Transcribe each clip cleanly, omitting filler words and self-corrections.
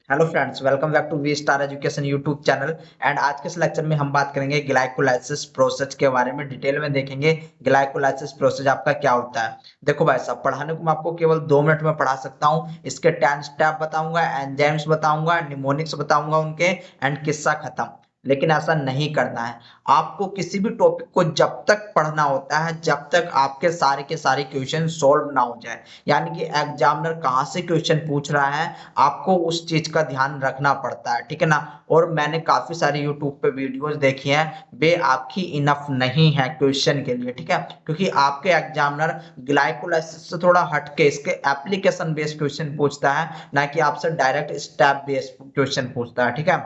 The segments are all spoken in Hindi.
Hello friends, welcome back to V Star Education YouTube channel. And आज के इस लेक्चर में हम बात करेंगे ग्लाइकोलाइसिस प्रोसेस के बारे में। डिटेल में देखेंगे ग्लाइकोलाइसिस प्रोसेस आपका क्या होता है। देखो भाई साहब, पढ़ाने को मैं आपको केवल 2 मिनट में पढ़ा सकता हूँ। इसके 10 स्टेप बताऊंगा, एंजाइम्स बताऊंगा, निमोनिक्स बताऊंगा उनके, एंड किस्सा खत्म। लेकिन ऐसा नहीं करना है। आपको किसी भी टॉपिक को जब तक पढ़ना होता है जब तक आपके सारे के सारे क्वेश्चन सॉल्व ना हो जाए, यानी कि एग्जामिनर कहाँ से क्वेश्चन पूछ रहा है आपको उस चीज का ध्यान रखना पड़ता है, ठीक है ना। और मैंने काफी सारे यूट्यूब पे वीडियोस देखी हैं, वे आपकी इनफ नहीं है क्वेश्चन के लिए, ठीक है। क्योंकि आपके एग्जामिनर ग्लाइकोलाइसिस से थोड़ा हटके इसके एप्लीकेशन बेस्ड क्वेश्चन पूछता है, ना कि आपसे डायरेक्ट स्टेप बेस्ड क्वेश्चन पूछता है, ठीक है।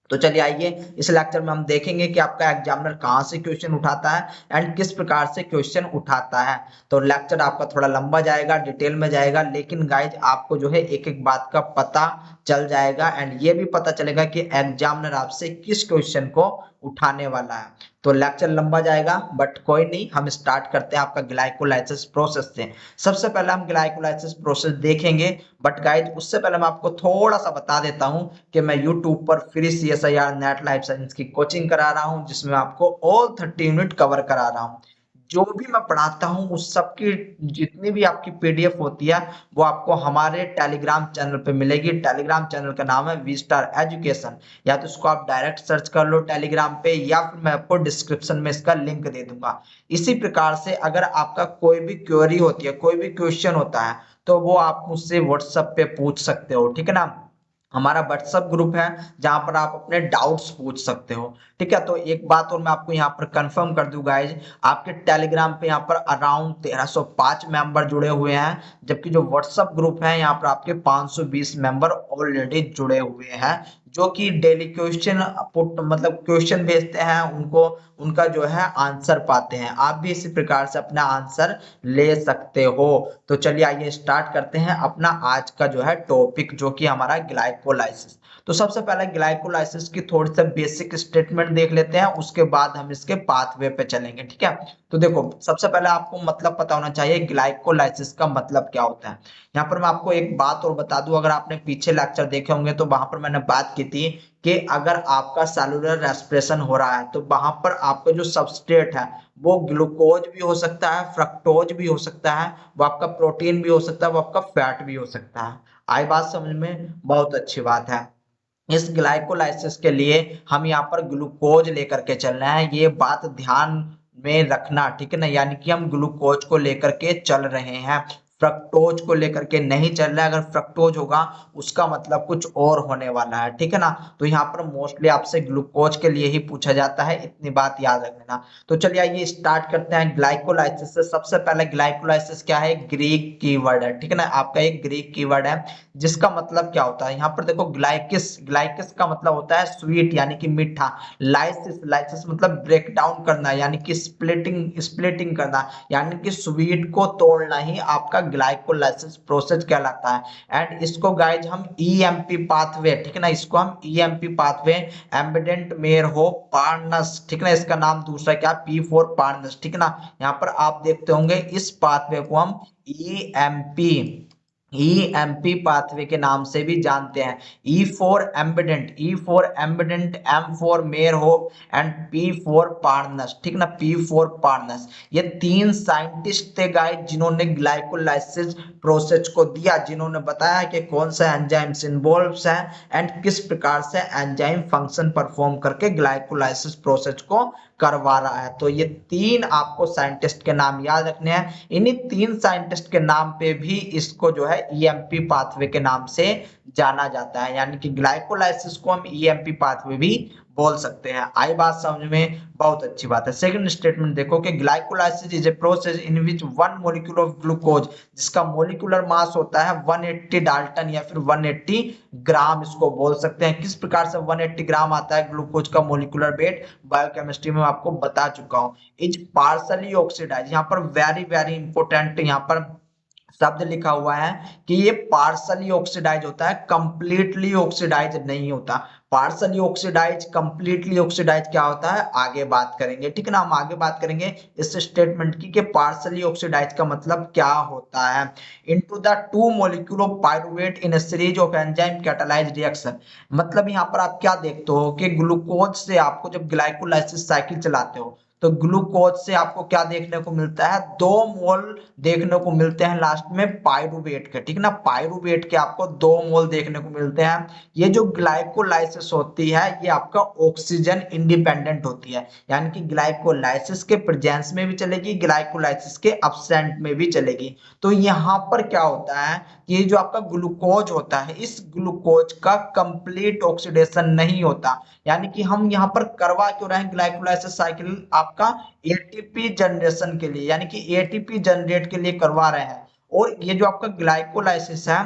तो चलिए आइए, इस लेक्चर में हम देखेंगे कि आपका एग्जामिनर कहाँ से क्वेश्चन उठाता है एंड किस प्रकार से क्वेश्चन उठाता है। तो लेक्चर आपका थोड़ा लंबा जाएगा, डिटेल में जाएगा, लेकिन गाइज आपको जो है एक एक बात का पता चल जाएगा एंड ये भी पता चलेगा कि एग्जामिनर आपसे किस क्वेश्चन को उठाने वाला है। तो लेक्चर लंबा जाएगा, बट कोई नहीं, हम स्टार्ट करते हैं आपका ग्लाइकोलाइसिस प्रोसेस से। सबसे पहले हम ग्लाइकोलाइसिस प्रोसेस देखेंगे, बट गाइज उससे पहले मैं आपको थोड़ा सा बता देता हूं कि मैं YouTube पर free CSIR net life science की कोचिंग करा रहा हूं, जिसमें आपको ऑल 30 यूनिट कवर करा रहा हूं। जो भी मैं पढ़ाता हूं उस सब की जितनी भी आपकी PDF होती है वो आपको हमारे टेलीग्राम चैनल पे मिलेगी। टेलीग्राम चैनल का नाम है वी स्टार एजुकेशन। या तो इसको आप डायरेक्ट सर्च कर लो टेलीग्राम पे, या फिर मैं आपको डिस्क्रिप्शन में इसका लिंक दे दूंगा। इसी प्रकार से अगर आपका कोई भी क्वेरी होती है, कोई भी क्वेश्चन होता है, तो वो आप मुझसे व्हाट्सएप पे पूछ सकते हो, ठीक है ना। हमारा व्हाट्सएप ग्रुप है जहां पर आप अपने डाउट्स पूछ सकते हो, ठीक है। तो एक बात और मैं आपको यहाँ पर कंफर्म कर दूं गाइज, आपके टेलीग्राम पे यहाँ पर अराउंड 1305 मेंबर जुड़े हुए हैं, जबकि जो व्हाट्सएप ग्रुप है यहाँ पर आपके 520 मेंबर ऑलरेडी जुड़े हुए हैं, जो कि डेली क्वेश्चन पुट मतलब क्वेश्चन भेजते हैं उनको, उनका जो है आंसर पाते हैं। आप भी इसी प्रकार से अपना आंसर ले सकते हो। तो चलिए आइए स्टार्ट करते हैं अपना आज का जो है टॉपिक, जो कि हमारा ग्लाइकोलाइसिस। तो सबसे पहले ग्लाइकोलाइसिस की थोड़ी सी बेसिक स्टेटमेंट देख लेते हैं, उसके बाद हम इसके पाथवे पे चलेंगे, ठीक है। तो देखो, सबसे पहले आपको मतलब पता होना चाहिए ग्लाइकोलाइसिस का मतलब क्या होता है। यहाँ पर मैं आपको एक बात और बता दूं, अगर आपने पीछे लेक्चर देखे होंगे तो वहां पर मैंने बात की थी कि अगर आपका सेलुलर रेस्पिरेशन हो रहा है तो वहां पर आपका जो सबस्ट्रेट है वो ग्लूकोज भी हो सकता है, फ्रक्टोज भी हो सकता है, वो आपका प्रोटीन भी हो सकता है, वो आपका फैट भी हो सकता है। आई बात समझ में? बहुत अच्छी बात है। इस ग्लाइकोलाइसिस के लिए हम यहाँ पर ग्लूकोज लेकर के चल रहे हैं, ये बात ध्यान में रखना, ठीक है ना। यानी कि हम ग्लूकोज को लेकर के चल रहे हैं, फ्रक्टोज को लेकर के नहीं चल रहा है। अगर फ्रक्टोज होगा उसका मतलब कुछ और होने वाला है, ठीक है ना। तो यहाँ पर मोस्टली आपसे ग्लूकोज के लिए ही पूछा जाता है, इतनी बात याद रखना। तो चलिए आइए स्टार्ट करते हैं ग्लाइकोलाइसिस से। सबसे पहले ग्लाइकोलाइसिस क्या है? ग्रीक कीवर्ड है, ठीक है ना। आपका एक ग्रीक कीवर्ड है जिसका मतलब क्या होता है, यहाँ पर देखो, ग्लाइकिस, ग्लाइकिस का मतलब होता है स्वीट यानी कि मीठा। लाइसिस, लाइसिस मतलब ब्रेक डाउन करना यानी कि स्प्लिटिंग, स्प्लिटिंग करना, यानी कि स्वीट को तोड़ना ही आपका ग्लाइकोलाइसिस प्रोसेस कहलाता है। एंड इसको गाइज हम ईएमपी पाथवे, ठीक है ना, इसको हम ईएमपी पाथवे, एम्बिडेंट मेयर हो पार्नस, ठीक है ना, इसका नाम दूसरा क्या? P4 पार्नस, ठीक है ना। यहाँ पर आप देखते होंगे इस पाथवे को हम ईएमपी, ईएमपी पाथवे के नाम से भी जानते हैं। E for Embden, E for Embden, M for Meyerhof and P for Parnas, ठीक ना, पी फॉर पार्नस। ये तीन साइंटिस्ट थे गाइस जिन्होंने ग्लाइकोलाइसिस प्रोसेस को दिया, जिन्होंने बताया कि कौन सा एंजाइम्स इन्वॉल्व है एंड किस प्रकार से एंजाइम फंक्शन परफॉर्म करके ग्लाइकोलाइसिस प्रोसेस को करवा रहा है। तो ये तीन आपको साइंटिस्ट के नाम याद रखने हैं। इन्हीं तीन साइंटिस्ट के नाम पे भी इसको जो है ईएमपी पाथवे के नाम से जाना जाता है, यानी कि ग्लाइकोलाइसिस को हम ईएमपी पाथवे भी बोल सकते हैं। आई बात समझ में? बहुत अच्छी बात है। सेकंड स्टेटमेंट देखो कि glycolysis is a process in which one molecule of glucose, जिसका मॉलिक्यूलर मास होता है 180 डाल्टन या फिर 180 ग्राम, इसको बोल सकते हैं। किस प्रकार से 180 ग्राम आता है ग्लूकोज का मॉलिक्यूलर वेट, बायोकेमिस्ट्री में आपको बता चुका हूं। इज पार्सली ऑक्सीडाइज, यहाँ पर वेरी वेरी इंपॉर्टेंट यहाँ पर शब्द लिखा हुआ है कि ये पार्सली ऑक्सीडाइज होता है, कंप्लीटली ऑक्सीडाइज नहीं होता। पार्सली ऑक्सीडाइज, कंप्लीटली ऑक्सीडाइज क्या होता है आगे बात करेंगे, ठीक है ना। हम आगे बात करेंगे इस स्टेटमेंट की कि पार्सली ऑक्सीडाइज का मतलब क्या होता है। Into the two molecule of pyruvate in a series of enzyme catalysed reaction. मतलब यहाँ पर आप क्या देखते हो कि ग्लूकोज से आपको जब ग्लाइकोलाइसिस साइकिल चलाते हो तो ग्लूकोज से आपको क्या देखने को मिलता है, 2 मोल देखने को मिलते हैं लास्ट में पाइरुवेट के, ठीक है ना। पाइरुवेट के आपको 2 मोल देखने को मिलते हैं। ये जो ग्लाइकोलाइसिस होती है ये आपका ऑक्सीजन इंडिपेंडेंट होती है, यानी कि ग्लाइकोलाइसिस के प्रेजेंस में भी चलेगी, ग्लाइकोलाइसिस के अब्सेंट में भी चलेगी। तो यहाँ पर क्या होता है, ये जो आपका ग्लूकोज होता है इस ग्लूकोज का कंप्लीट ऑक्सीडेशन नहीं होता। यानी कि हम यहाँ पर करवा क्यों रहे हैं ग्लाइकोलाइसिस साइकिल आपका एटीपी जनरेशन के लिए, यानी कि एटीपी जनरेट के लिए करवा रहे हैं। और ये जो आपका ग्लाइकोलाइसिस है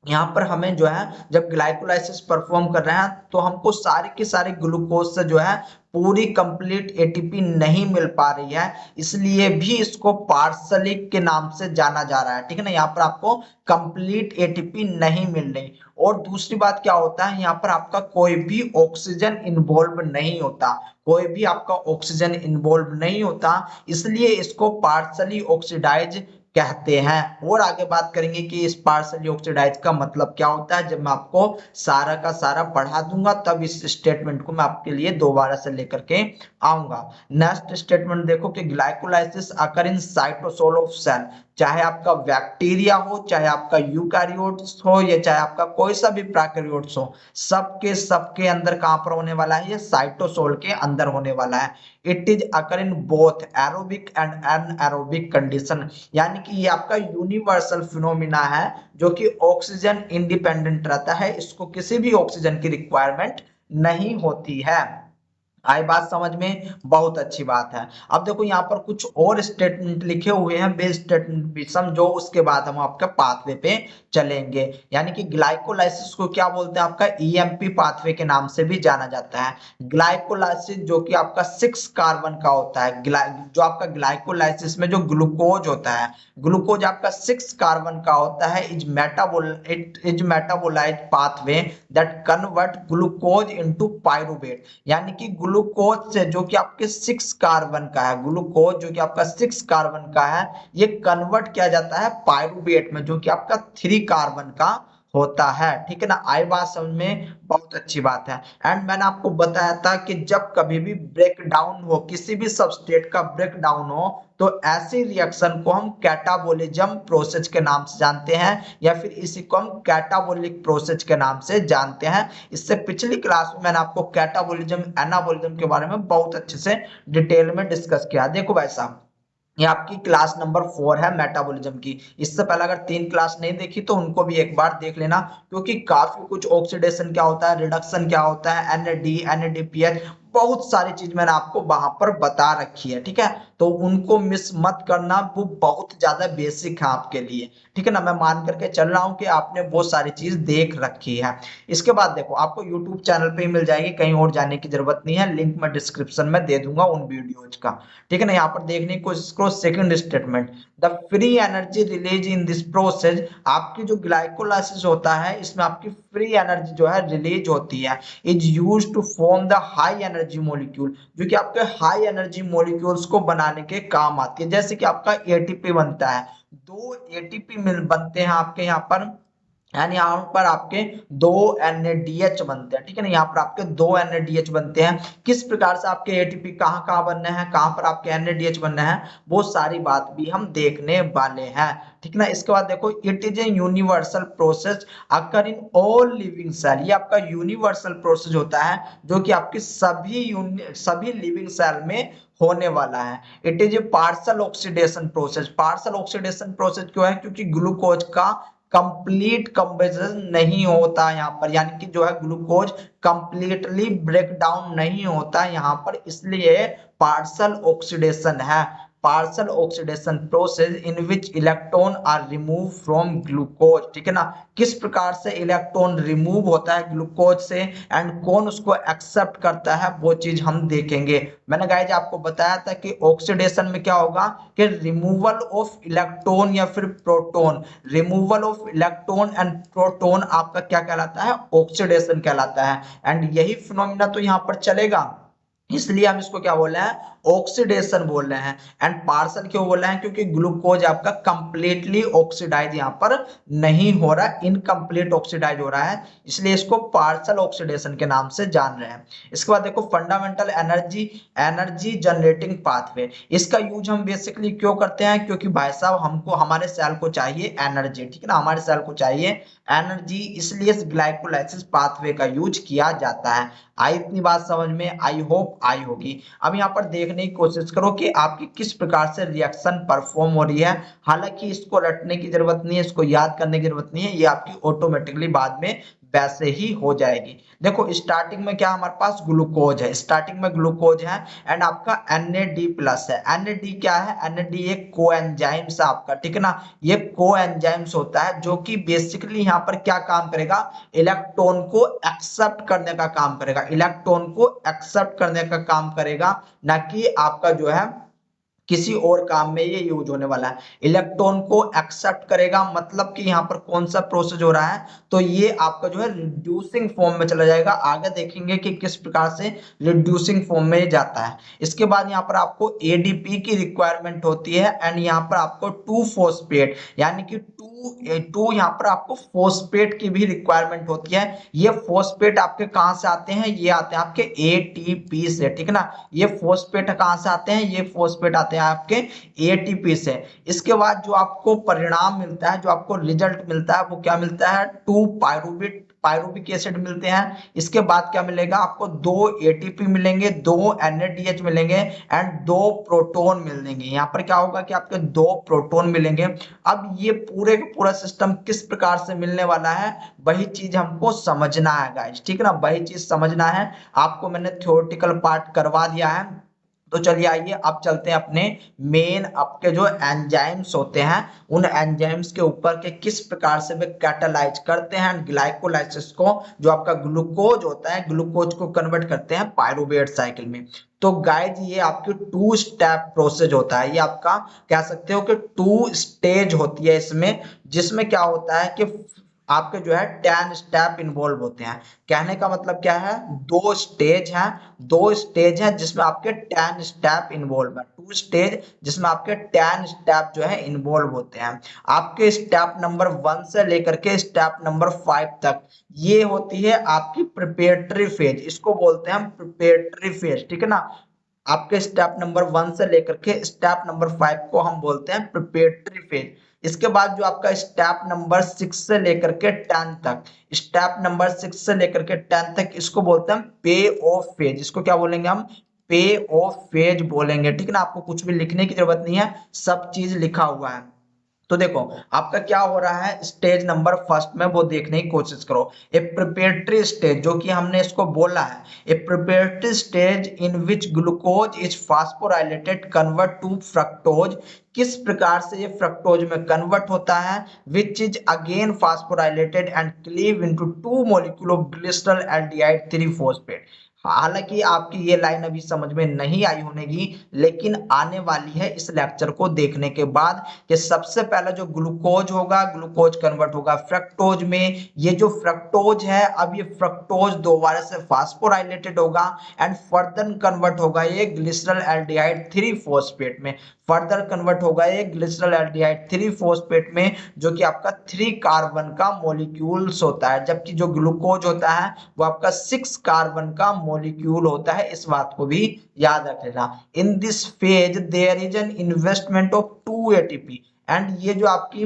यहाँ पर हमें जो है जब ग्लाइकोलाइसिस परफॉर्म कर रहे हैं तो हमको सारे के सारे ग्लूकोज से जो है पूरी कंप्लीट एटीपी नहीं मिल पा रही है, इसलिए भी इसको पार्सली के नाम से जाना जा रहा है, ठीक है ना। यहाँ पर आपको कंप्लीट एटीपी नहीं मिल रही। और दूसरी बात क्या होता है, यहाँ पर आपका कोई भी ऑक्सीजन इन्वॉल्व नहीं होता, कोई भी आपका ऑक्सीजन इन्वॉल्व नहीं होता, इसलिए इसको पार्सली ऑक्सीडाइज कहते हैं। और आगे बात करेंगे कि इस पार्सली ऑक्सीडाइज का मतलब क्या होता है, जब मैं आपको सारा का सारा पढ़ा दूंगा तब इस स्टेटमेंट को मैं आपके लिए दोबारा से लेकर के आऊंगा। नेक्स्ट स्टेटमेंट देखो कि glycolysis occur in cytosol of cell. चाहे आपका बैक्टीरिया हो, चाहे आपका यूकैरियोट्स हो, या चाहे आपका कोई सा भी प्रोकैरियोट्स हो, सबके सबके अंदर कहां पर होने वाला है, ये साइटोसोल के अंदर होने वाला है। It is occur in both aerobic and anaerobic condition. यानी कि ये आपका यूनिवर्सल फिनोमिना है जो कि ऑक्सीजन इंडिपेंडेंट रहता है, इसको किसी भी ऑक्सीजन की रिक्वायरमेंट नहीं होती है। आई बात समझ में, बहुत अच्छी बात है। अब देखो यहाँ पर कुछ और स्टेटमेंट लिखे हुए हैं, बेस स्टेटमेंट भी समझो, उसके बाद हम आपके पाथवे पे चलेंगे। यानी कि ग्लाइकोलाइसिस को क्या बोलते हैं, आपका ईएमपी पाथवे के नाम से भी जाना जाता है। ग्लाइकोलाइसिस जो कि आपका 6 कार्बन का होता है, जो आपका ग्लाइकोलाइसिस में जो ग्लूकोज होता है, ग्लूकोज आपका 6 कार्बन का होता है। It is metabolize pathway that convert glucose into pyruvate. यानी कि ग्लूकोज से जो कि आपके 6 कार्बन का है, ग्लूकोज जो कि आपका 6 कार्बन का है, ये कन्वर्ट किया जाता है पाइरुवेट में जो कि आपका 3 कार्बन का होता है, ठीक है ना। आई बात समझ में, बहुत अच्छी बात है। एंड मैंने आपको बताया था कि जब कभी भी ब्रेक डाउन हो, किसी भी सबस्ट्रेट का ब्रेक डाउन हो, तो ऐसी रिएक्शन को हम कैटाबोलिज्म प्रोसेस के नाम से जानते हैं, या फिर इसी को हम कैटाबोलिक प्रोसेस के नाम से जानते हैं। इससे पिछली क्लास में मैंने आपको कैटाबोलिज्म एनाबोलिज्म के बारे में बहुत अच्छे से डिटेल में डिस्कस किया। देखो भाई साहब, ये आपकी क्लास नंबर 4 है मेटाबॉलिज्म की। इससे पहले अगर 3 क्लास नहीं देखी तो उनको भी एक बार देख लेना, क्योंकि काफी कुछ ऑक्सीडेशन क्या होता है, रिडक्शन क्या होता है, एनएडी एनएडीपीएच, बहुत सारी चीज मैंने आपको वहां पर बता रखी है, ठीक है। तो उनको मिस मत करना, वो बहुत ज्यादा बेसिक है आपके लिए, ठीक है ना। मैं मान करके चल रहा हूँ कि आपने वो सारी चीज देख रखी है। इसके बाद देखो आपको यूट्यूब चैनल पे ही मिल जाएगी, कहीं और जाने की जरूरत नहीं है, लिंक मैं डिस्क्रिप्शन में दे दूंगा उन वीडियोज का, ठीक है ना। यहाँ पर देखने की कोशिश करो। Second statement, the free energy release in this process. आपकी जो ग्लाइकोलाइसिस होता है इसमें आपकी फ्री एनर्जी जो है रिलीज होती है, is used to form the high energy molecule, जो कि आपके हाई एनर्जी मॉलिक्यूल्स को बनाने के काम आती है। जैसे कि आपका एटीपी बनता है, 2 एटीपी बनते हैं आपके यहाँ पर, यानी यहाँ पर आपके 2 NADH बनते हैं, ठीक है ना। यहाँ पर आपके 2 NADH बनते हैं। किस प्रकार से आपके एटीपी कहाँ कहाँ बनने हैं, कहाँ पर आपके NADH बनने हैं, वो सारी बात भी हम देखने वाले हैं, ठीक ना। इसके बाद देखो, it is a universal process occur in all living cell. ये आपका यूनिवर्सल प्रोसेस होता है जो कि आपके सभी लिविंग सेल में होने वाला है। It is A parcel oxidation process. Parcel oxidation process क्यों है, क्योंकि ग्लूकोज का कंप्लीट कंबेशन नहीं होता यहाँ पर, यानी कि जो है ग्लूकोज कंप्लीटली ब्रेक डाउन नहीं होता यहाँ पर, इसलिए पार्सल ऑक्सीडेशन है। Partial oxidation process in which electron are remove from glucose, ठीक है ना, किस प्रकार से इलेक्ट्रॉन रिमूव होता है ग्लूकोज से एंड कौन उसको एक्सेप्ट करता है, वो चीज हम देखेंगे। मैंने गाइज आपको बताया था कि ऑक्सीडेशन में क्या होगा कि रिमूवल ऑफ इलेक्ट्रॉन या फिर proton, removal of electron and proton आपका क्या कहलाता है, ऑक्सीडेशन कहलाता है। एंड यही फिनोमिना तो यहाँ पर चलेगा, इसलिए हम इसको क्या बोल रहे हैं, ऑक्सीडेशन बोल रहे हैं। एंड पार्शियल क्यों बोल रहे हैं, क्योंकि ग्लूकोज आपका कंप्लीटली ऑक्सीडाइज यहाँ पर नहीं हो रहा, इनकम्प्लीट ऑक्सीडाइज हो रहा है, इसलिए इसको पार्शियल ऑक्सीडेशन के नाम से जान रहे हैं। इसके बाद देखो फंडामेंटल एनर्जी जनरेटिंग पाथवे, इसका यूज हम बेसिकली क्यों करते हैं, क्योंकि भाई साहब हमको हमारे सेल को चाहिए एनर्जी, ठीक है ना, हमारे सेल को चाहिए एनर्जी, इसलिए ग्लाइकोलाइसिस पाथवे का यूज किया जाता है। आई इतनी बात समझ में, आई होप आई होगी। अब यहाँ पर देखने की कोशिश करो कि आपकी किस प्रकार से रिएक्शन परफॉर्म हो रही है। हालांकि इसको रटने की जरूरत नहीं है, इसको याद करने की जरूरत नहीं है, ये आपकी ऑटोमेटिकली बाद में वैसे ही हो जाएगी। देखो स्टार्टिंग में क्या हमारे पास ग्लूकोज है, स्टार्टिंग में ग्लूकोज है एंड आपका NAD+ है। NAD क्या है, NAD एक कोएंजाइम्स है आपका, ठीक है ना, ये कोएंजाइम्स होता है जो कि बेसिकली यहाँ पर क्या काम करेगा, इलेक्ट्रॉन को एक्सेप्ट करने का काम करेगा, इलेक्ट्रॉन को एक्सेप्ट करने का काम करेगा, ना कि आपका जो है किसी और काम में ये यूज होने वाला है। इलेक्ट्रॉन को एक्सेप्ट करेगा मतलब कि यहाँ पर कौन सा प्रोसेस हो रहा है, तो ये आपका जो है रिड्यूसिंग फॉर्म में चला जाएगा। आगे देखेंगे कि किस प्रकार से रिड्यूसिंग फॉर्म में जाता है। इसके बाद यहाँ पर आपको ADP की रिक्वायरमेंट होती है एंड यहाँ पर आपको 2-फॉस्फेट यानी कि टू यहाँ पर आपको फॉस्फेट की भी रिक्वायरमेंट होती है। ये फॉस्फेट आपके कहाँ से आते हैं, ये आते हैं आपके ATP से, ठीक है ना, ये फॉस्फेट कहाँ से आते हैं, ये फॉस्फेट आते हैं आपके ATP से। इसके बाद जो आपको परिणाम मिलता है, जो आपको रिजल्ट मिलता है, वो क्या मिलता है, 2 पायरुविक एसिड मिलते हैं। इसके बाद क्या मिलेगा आपको, 2 ATP मिलेंगे, 2 NADH मिलेंगे एंड 2 प्रोटॉन मिलेंगे। यहाँ पर क्या होगा कि आपके 2 प्रोटॉन मिलेंगे। अब ये पूरे का पूरा सिस्टम किस प्रकार से मिलने वाला है, वही चीज हमको समझना है गाइस, ठीक है ना, वही चीज समझना है। आपको मैंने थ्योरेटिकल पार्ट करवा दिया है, तो चलिए आइए अब चलते हैं अपने मेन, आपके जो एंजाइम्स होते हैं उन एंजाइम्स के ऊपर के किस प्रकार से वे कैटालाइज करते हैं ग्लाइकोलाइसिस को, जो आपका ग्लूकोज होता है, ग्लूकोज को कन्वर्ट करते हैं पायरुवेट साइकिल में। तो गाइज ये आपकी 2 स्टेप प्रोसेस होता है, ये आपका कह सकते हो कि 2 स्टेज होती है इसमें, जिसमें क्या होता है कि आपके जो है 10 स्टेप इन्वॉल्व होते हैं। कहने का मतलब क्या है, 2 स्टेज हैं जिसमें आपके 10 स्टेप इन्वॉल्व है, 2 स्टेज जिसमें आपके 10 स्टेप जो है इन्वॉल्व होते हैं। आपके स्टेप नंबर 1 से लेकर के स्टेप नंबर 5 तक ये होती है आपकी प्रिपरेटरी फेज, इसको बोलते हैं हम प्रिपरेटरी फेज, ठीक है ना। आपके स्टेप नंबर 1 से लेकर के स्टेप नंबर 5 को हम बोलते हैं प्रिपरेटरी फेज। इसके बाद जो आपका स्टेप नंबर 6 से लेकर के 10 तक, स्टेप नंबर 6 से लेकर के 10 तक इसको बोलते हैं पे ऑफ फेज। इसको क्या बोलेंगे हम, पे ऑफ फेज बोलेंगे, ठीक है ना। आपको कुछ भी लिखने की जरूरत नहीं है, सब चीज लिखा हुआ है। तो देखो आपका क्या हो रहा है स्टेज नंबर 1 में, वो देखने की कोशिश करो। ए प्रिपरेटरी स्टेज, जो कि हमने इसको बोला है, a preparatory stage in which glucose is phosphorylated convert to fructose, किस प्रकार से ये फ्रक्टोज में कन्वर्ट होता है, which is again phosphorylated and cleave into 2 molecule of glyceraldehyde three phosphate. हालांकि आपकी ये लाइन अभी समझ में नहीं आई होगी, लेकिन आने वाली है इस लेक्चर को देखने के बाद, कि सबसे पहले जो ग्लूकोज होगा, ग्लूकोज कन्वर्ट होगा फ्रक्टोज में। ये जो फ्रक्टोज है, अब ये फ्रक्टोज दोबारा से फास्फोराइलेटेड होगा एंड फर्दर कन्वर्ट होगा ये ग्लिसरल एल्डिहाइड 3-फॉस्फेट में, फर्दर कन्वर्ट होगा ये ग्लिसरल एल्डिहाइड 3-फॉस्फेट में, जो कि आपका 3 कार्बन का मॉलिक्यूल्स होता है, जबकि जो ग्लूकोज होता है वो आपका 6 कार्बन का मॉलिक्यूल होता है। इस बात को भी याद रख लेना। In this phase there is an investment of 2 ATP and ये जो आपकी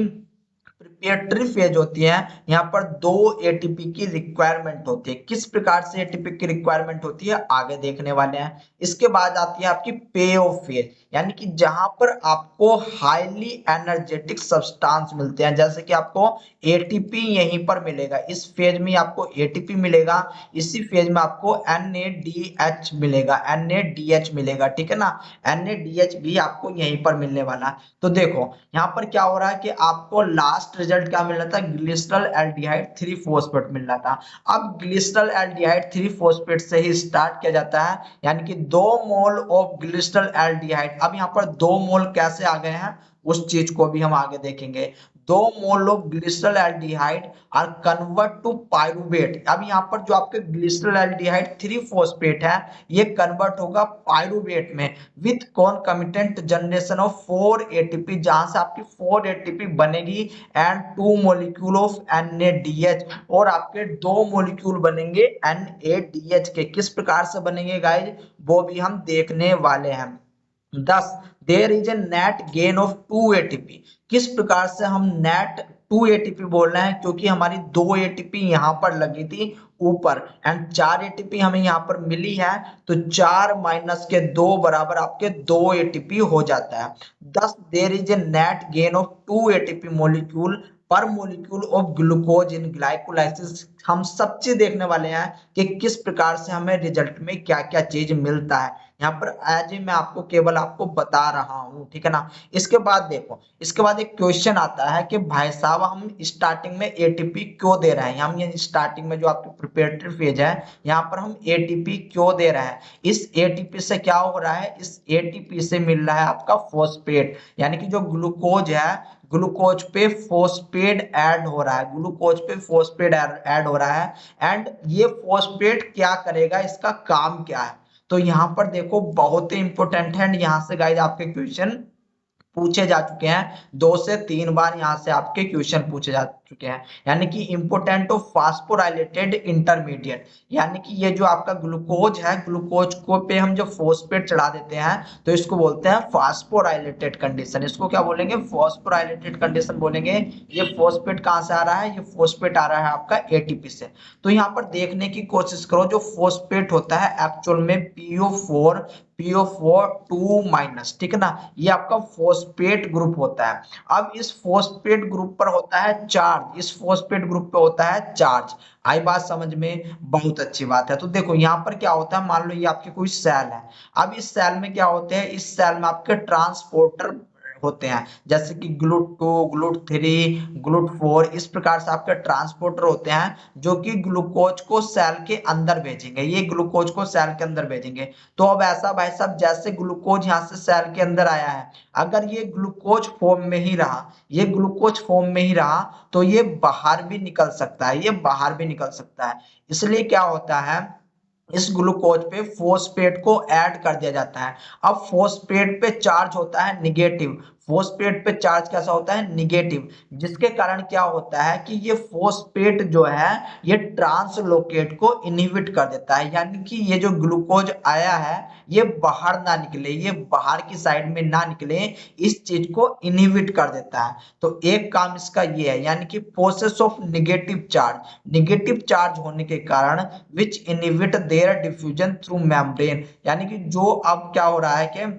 प्रिपरेटरी फेज होती है, यहाँ पर 2 एटीपी की रिक्वायरमेंट होती है। किस प्रकार से एटीपी की रिक्वायरमेंट होती है आगे देखने वाले हैं। इसके बाद आती है आपकी पे ऑफ फेज, यानी कि जहां पर आपको हाईली एनर्जेटिक सब्सटेंस मिलते हैं, जैसे कि आपको एटीपी यहीं पर मिलेगा, इस फेज में आपको एटीपी मिलेगा, इसी फेज में आपको NADH मिलेगा, NADH मिलेगा, ठीक है ना। NADH भी आपको यहीं पर मिलने वाला है। तो देखो यहाँ पर क्या हो रहा है कि आपको लास्ट रिजल्ट क्या मिल रहा था, ग्लिसरॉल एल्डिहाइड 3 फॉस्फेट मिल रहा था। अब ग्लिसरॉल एल्डिहाइड 3 फॉस्फेट से ही स्टार्ट किया जाता है, यानी कि 2 मोल ऑफ ग्लिसरॉल एल्डिहाइड। अब यहाँ पर 2 मोल कैसे आ गए हैं उस चीज को भी हम आगे देखेंगे। 2 mole of glycerol aldehyde are convert to pyruvate. अब यहाँ पर जो आपके ग्लिसरॉल एल्डिहाइड 3 फॉस्फेट है, ये कन्वर्ट होगा पायरुवेट में विथ कॉन्कमिटेंट जनरेशन ऑफ 4 एटीपी, जहां से आपकी 4 एटीपी बनेगी एंड 2 मॉलिक्यूल ऑफ NADH, और आपके 2 मॉलिक्यूल बनेंगे NADH के। किस प्रकार से बनेंगे गाइज, वो भी हम देखने वाले हैं। 10 there is a net gain of 2 ATP. किस प्रकार से हम नेट 2 एटीपी बोल रहे हैं, क्योंकि हमारी 2 एटीपी यहां पर लगी थी ऊपर एंड 4 एटीपी हमें यहां पर मिली है, तो 4 माइनस के 2 बराबर आपके 2 एटीपी हो जाता है। 10 there is a net gain of 2 ATP molecule per molecule of glucose in glycolysis. हम सब चीज देखने वाले हैं कि किस प्रकार से हमें रिजल्ट में क्या क्या चीज मिलता है। यहाँ पर एज मैं आपको केवल आपको बता रहा हूँ, ठीक है ना। इसके बाद देखो, इसके बाद एक क्वेश्चन आता है कि भाई साहब हम स्टार्टिंग में एटीपी क्यों दे रहे हैं, हम ये स्टार्टिंग में जो आपकी प्रिपरेटरी फेज है यहाँ पर हम एटीपी क्यों दे रहे हैं। इस एटीपी से क्या हो रहा है, इस एटीपी से मिल रहा है आपका फॉस्फेट, यानी कि जो ग्लूकोज है, ग्लूकोज पे फॉस्फेट ऐड हो रहा है, ग्लूकोज पे फॉस्फेट ऐड हो रहा है। एंड ये फॉस्फेट क्या करेगा, इसका काम क्या है। तो यहाँ पर देखो बहुत ही इंपॉर्टेंट है, यहाँ से गाइज आपके क्वेश्चन पूछे जा चुके हैं, 2 से 3 बार यहाँ से आपके क्वेश्चन पूछे जा चुके हैं। यानी कि इंपोर्टेंट ऑफ फास्फोराइलेटेड इंटरमीडिएट, यानी कि ये जो आपका ग्लूकोज है, ग्लूकोज को पे हम जो फॉस्फेट चढ़ा देते हैं तो इसको बोलते हैं फास्फोराइलेटेड कंडीशन। इसको क्या बोलेंगे, फास्फोराइलेटेड कंडीशन बोलेंगे। ये फॉस्फेट कहाँ से आ रहा है, ये फॉस्फेट आ रहा है आपका एटीपी से। तो यहाँ पर देखने की कोशिश करो, जो फॉस्फेट होता है एक्चुअल में PO4 2 माइनस, ठीक है ना, ये आपका फॉस्फेट ग्रुप होता है। अब इस फॉस्फेट ग्रुप पर होता है चार्ज, इस फॉस्फेट ग्रुप पे होता है चार्ज। आई बात समझ में, बहुत अच्छी बात है। तो देखो यहाँ पर क्या होता है, मान लो ये आपके कोई सेल है। अब इस सेल में क्या होते हैं, इस सेल में आपके ट्रांसपोर्टर होते हैं, जैसे कि GLUT2 GLUT3 GLUT4, इस प्रकार से आपके ट्रांसपोर्टर होते हैं जो कि ग्लूकोज को सेल के अंदर भेजेंगे, ये ग्लूकोज को सेल के अंदर भेजेंगे। तो अब ऐसा भाई साहब, जैसे ग्लूकोज यहाँ से सेल के अंदर आया है, अगर ये ग्लूकोज फॉर्म में ही रहा, ये ग्लूकोज फॉर्म में ही रहा, तो ये बाहर भी निकल सकता है, ये बाहर भी निकल सकता है। इसलिए क्या होता है, इस ग्लूकोज पे फॉस्फेट को ऐड कर दिया जाता है। अब फॉस्फेट पे चार्ज होता है निगेटिव, फॉस्फेट पे चार्ज कैसा होता है, निगेटिव, जिसके कारण क्या होता है कि ये फॉस्फेट जो है ये ट्रांसलोकेट को इनहिबिट कर देता है, यानी कि ये जो ग्लूकोज आया है ये बाहर ना निकले, ये बाहर की साइड में ना निकले, इस चीज को इनहिबिट कर देता है। तो एक काम इसका ये है, यानी कि process of negative charge, negative charge होने के कारण which inhibit their diffusion through membrane, यानी कि जो अब क्या हो रहा है कि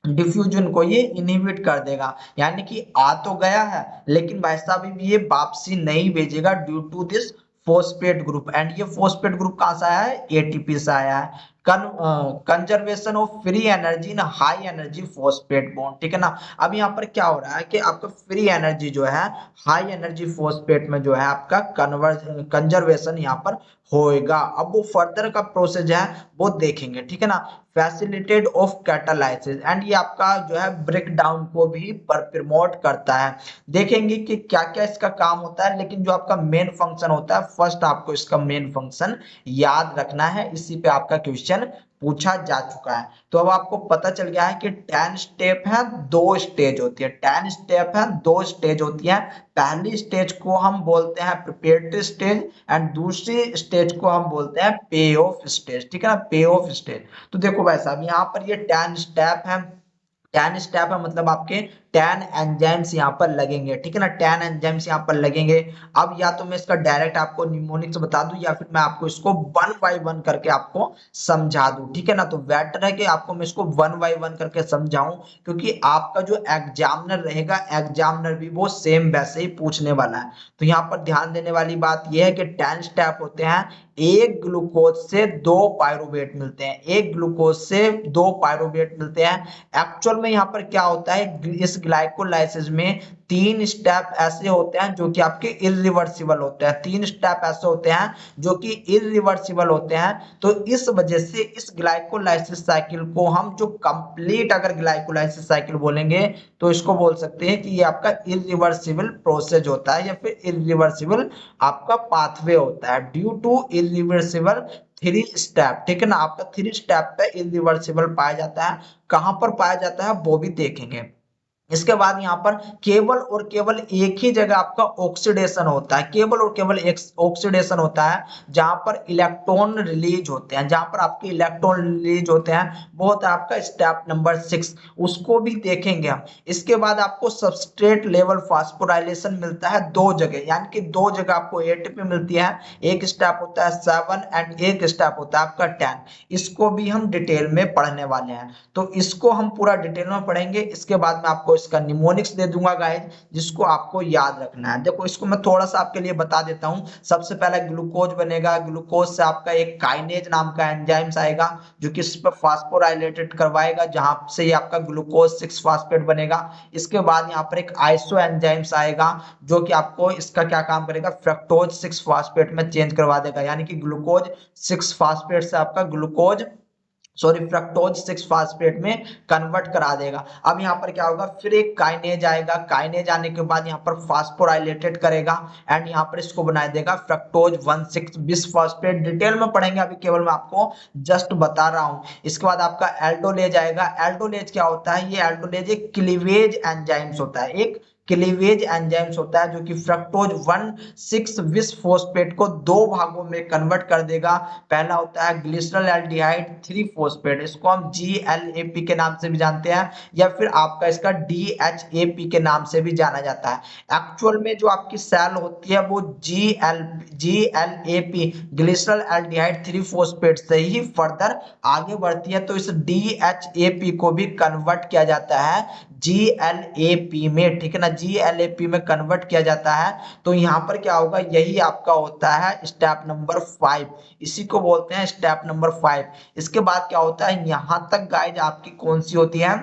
डिफ्यूजन को ये इनहिबिट कर देगा, यानी कि आ तो गया है लेकिन भाई साहब ये वापसी नहीं भेजेगा due to this phosphate group. And ये फॉस्फेट ग्रुप कहां से आया है, एटीपी से आया है। Conservation of free energy in high energy phosphate bond, ठीक है ना। अब यहाँ पर क्या हो रहा है कि आपका फ्री एनर्जी जो है हाई एनर्जी फॉस्फेट में जो है आपका कंजर्वेशन यहाँ पर होएगा। अब वो फर्दर का प्रोसेस है वो देखेंगे, ठीक है ना। फैसिलिटेड ऑफ कैटालाइसिस, एंड ये आपका जो है ब्रेक डाउन को भी प्रमोट करता है। देखेंगे कि क्या क्या इसका काम होता है, लेकिन जो आपका मेन फंक्शन होता है, फर्स्ट आपको इसका मेन फंक्शन याद रखना है, इसी पे आपका क्वेश्चन पूछा जा चुका है। तो अब आपको पता चल गया है कि 10 स्टेप है, 2 स्टेज होती है, 10 स्टेप है, 2 स्टेज होती है। पहली स्टेज को हम बोलते हैं प्रिपरेटरी स्टेज एंड दूसरी स्टेज को हम बोलते हैं पे ऑफ स्टेज, ठीक है ना, पे ऑफ स्टेज। तो देखो भाई साहब यहाँ पर ये 10 स्टेप है, 10 स्टेप है मतलब आपके 10 एंजाइम्स यहाँ पर लगेंगे, ठीक है ना, 10 एंजाइम्स यहाँ पर लगेंगे। अब या तो मैं इसका डायरेक्ट आपको निमोनिक्स बता दूं या फिर मैं आपको इसको वन बाय वन करके आपको समझा दूं, ठीक है ना। तो बेटर है कि आपको मैं इसको वन बाय वन करके समझाऊं, क्योंकि आपका जो एग्जामिनर रहेगा, एग्जामिनर भी वो सेम वैसे ही पूछने वाला है। तो यहाँ पर ध्यान देने वाली बात यह है कि 10 स्टेप होते हैं, एक ग्लूकोज से दो पायरुवेट मिलते हैं, एक ग्लूकोज से दो पायरुवेट मिलते हैं। एक्चुअल में यहाँ पर क्या होता है, इस ग्लाइकोलाइसिस में 3 स्टेप ऐसे होते हैं जो कि आपके इरिवर्सिबल होते हैं, 3 स्टेप ऐसे होते हैं जो कि इरिवर्सिबल होते हैं। तो इस वजह से इस ग्लाइकोलाइसिस साइकिल को हम जो कंप्लीट अगर ग्लाइकोलाइसिस साइकिल बोलेंगे तो इसको बोल सकते हैं कि ये आपका इरिवर्सिबल प्रोसेस होता है या फिर इरिवर्सिबल आपका पाथवे होता है, ड्यू टू इरिवर्सिबल 3 स्टेप, ठीक है ना। आपका 3 स्टेप पे इरिवर्सिबल पाया जाता है, कहां पर पाया जाता है वो भी देखेंगे। इसके बाद यहाँ पर केवल और केवल एक ही जगह आपका ऑक्सीडेशन होता है, केवल और केवल एक ऑक्सीडेशन होता है जहां पर इलेक्ट्रॉन रिलीज होते हैं, जहां पर आपके इलेक्ट्रॉन रिलीज होते हैं वो होता है आपका स्टेप नंबर 6, उसको भी देखेंगे हम। इसके बाद आपको सबस्ट्रेट लेवल फास्फोराइलेशन मिलता है दो जगह, यानी कि दो जगह आपको एटीपी मिलती है, एक स्टेप होता है 7 एंड एक स्टेप होता है आपका 10। इसको भी हम डिटेल में पढ़ने वाले हैं, तो इसको हम पूरा डिटेल में पढ़ेंगे। इसके बाद में आपको इसका निमोनिक्स दे दूंगा गाइस, जिसको आपको याद रखना है। देखो इसको मैं थोड़ा सा आपके लिए बता देता हूं। सबसे पहले ग्लूकोज बनेगा, ग्लूकोज से आपका एक काइनेज नाम का एंजाइम्स आएगा जो कि इस पर फास्फोराइलेटेड करवाएगा, जहां से ये आपका ग्लूकोज 6 फास्फेट बनेगा। इसके बाद यहाँ पर एक आइसो एंजाइम्स आएगा जो कि आपको इसका क्या काम करेगा, फ्रक्टोज 6 फास्फेट में चेंज करवा देगा, यानी कि ग्लूकोज 6 फास्फेट से आपका ग्लूकोज फ्रक्टोज 6 फास्फेट में कन्वर्ट करा देगा। अब यहाँ पर क्या होगा, फिर एक काइनेज आएगा, काइनेज आने के बाद यहाँ पर फास्फोराइलेटेड करेगा एंड यहाँ पर इसको बना देगा फ्रक्टोज 1,6 बिस फास्फेट। डिटेल में पढ़ेंगे, अभी केवल मैं आपको जस्ट बता रहा हूँ। इसके बाद आपका एल्डोलेज आएगा। एल्डोलेज क्या होता है, ये एल्डोलेज एक क्लीवेज एंजाइम्स होता है, एक क्लीवेज एंजाइम्स होता है जो कि फ्रक्टोज 1,6 बिस फॉस्फेट को दो भागों में कन्वर्ट कर देगा। पहला होता है ग्लिसरल एल्डिहाइड 3 फॉस्फेट, इसको हम GLAP के नाम से भी जानते हैं या फिर आपका इसका DHAP के नाम से भी जाना जाता है। एक्चुअल में जो आपकी सेल होती है वो GLAP ग्लिसरल एल्डिहाइड 3 फॉस्फेट से ही फर्दर आगे बढ़ती है, तो इस DHAP को भी कन्वर्ट किया जाता है GLAP में, ठीक है ना, GLAP में कन्वर्ट किया जाता है। तो यहाँ पर क्या होगा, यही आपका होता है स्टेप नंबर 5, इसी को बोलते हैं स्टेप नंबर 5। इसके बाद क्या होता है, यहाँ तक गाइज आपकी कौन सी होती है,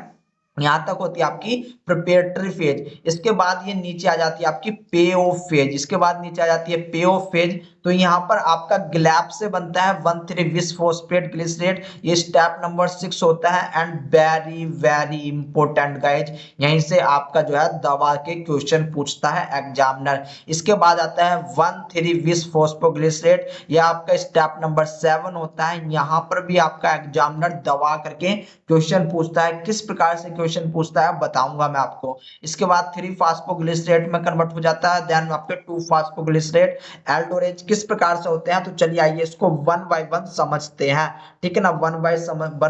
यहाँ तक होती है आपकी प्रिपरेटरी फेज। इसके बाद ये नीचे आ जाती है आपकी पे ऑफ फेज, इसके बाद नीचे आ जाती है पे ऑफ फेज। तो यहाँ पर आपका ग्लैप से बनता है 1,3 बिस फॉस्फेट ग्लिसरेट, ये स्टेप नंबर 6 होता है। And very very important guys, यहीं से आपका जो है दवा के क्वेश्चन पूछता है एग्जामिनर। इसके बाद आता है 1,3 बिस फॉस्फोग्लिसरेट, यह आपका स्टेप नंबर 7 होता है। यहाँ पर भी आपका एग्जामिनर दवा करके क्वेश्चन पूछता है, किस प्रकार से क्वेश्चन पूछता है बताऊंगा मैं आपको। इसके बाद 3 फास्फोग्लिसरेट में कन्वर्ट हो जाता है, देन आपके 2 फास्फोग्लिसरेट। एल्डोरेज किस प्रकार से होते हैं, तो चलिए आइए इसको वन बाय वन समझते हैं, ठीक है ना। वन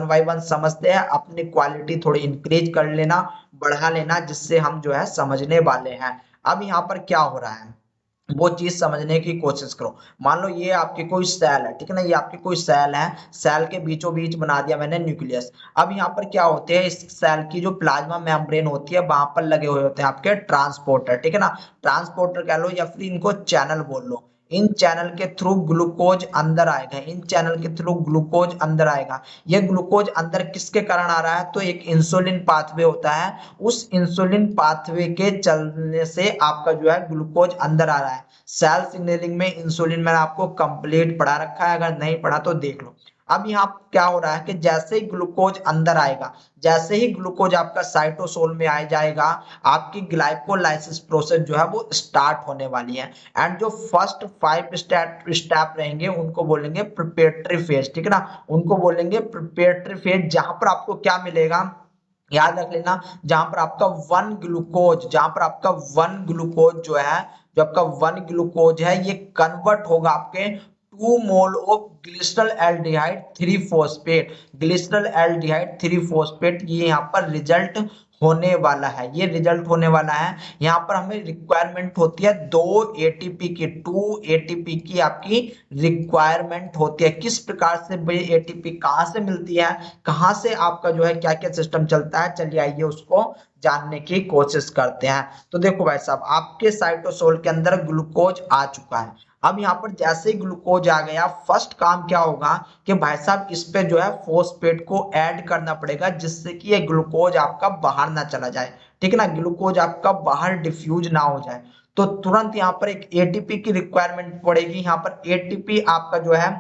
बाय वन समझते हैं, अपनी क्वालिटी थोड़ी इंक्रीज कर लेना, बढ़ा लेना, जिससे हम जो है समझने वाले हैं। अब यहाँ पर क्या हो रहा है वो चीज समझने की कोशिश करो। मान लो ये आपकी कोई सेल है, ठीक है ना, ये आपकी कोई सेल है, सेल के बीचों बीच बना दिया मैंने न्यूक्लियस। अब यहाँ पर क्या होते हैं, इस सेल की जो प्लाज्मा मेम्ब्रेन होती है वहां पर लगे हुए होते हैं आपके ट्रांसपोर्टर, ठीक है ना, ट्रांसपोर्टर कह लो या फिर इनको चैनल बोल लो। इन चैनल के थ्रू ग्लूकोज अंदर आएगा, इन चैनल के थ्रू ग्लूकोज अंदर आएगा। ये ग्लूकोज अंदर किसके कारण आ रहा है, तो एक इंसुलिन पाथवे होता है, उस इंसुलिन पाथवे के चलने से आपका जो है ग्लूकोज अंदर आ रहा है। सेल सिग्नलिंग में इंसुलिन मैंने आपको कंप्लीट पढ़ा रखा है, अगर नहीं पढ़ा तो देख लो। अब यहाँ क्या हो रहा है कि जैसे ही ग्लूकोज अंदर आएगा, जैसे ही ग्लूकोज आपका साइटोसोल में आ जाएगा, आपकी ग्लाइकोलाइसिस प्रोसेस जो है वो स्टार्ट होने वाली है। एंड जो फर्स्ट 5 स्टेप रहेंगे उनको बोलेंगे प्रिपरेटरी फेज, ठीक है ना, उनको बोलेंगे प्रिपरेटरी फेज, जहां पर आपको क्या मिलेगा, याद रख लेना, जहां पर आपका वन ग्लूकोज जो है, जो आपका वन ग्लूकोज है ये कन्वर्ट होगा आपके 2 mole of glycerol aldehyde 3 phosphate, glycerol aldehyde 3 phosphate, ये यहाँ पर रिजल्ट होने वाला है, ये रिजल्ट होने वाला है। यहाँ पर हमें रिक्वायरमेंट होती है 2 ATP की, 2 ATP की आपकी रिक्वायरमेंट होती है। किस प्रकार से भाई ATP कहाँ से मिलती है, कहाँ से आपका जो है क्या क्या सिस्टम चलता है, चलिए आइए उसको जानने की कोशिश करते हैं। तो देखो भाई साहब, आपके साइटोसोल के अंदर ग्लूकोज आ चुका है। अब यहाँ पर जैसे ही ग्लूकोज आ गया, फर्स्ट काम क्या होगा कि भाई साहब इस पे जो है फोस्फेट को ऐड करना पड़ेगा, जिससे कि ये ग्लूकोज आपका बाहर ना चला जाए, ठीक है ना, ग्लूकोज आपका बाहर डिफ्यूज ना हो जाए। तो तुरंत यहाँ पर एक एटीपी की रिक्वायरमेंट पड़ेगी। यहाँ पर एटीपी आपका जो है,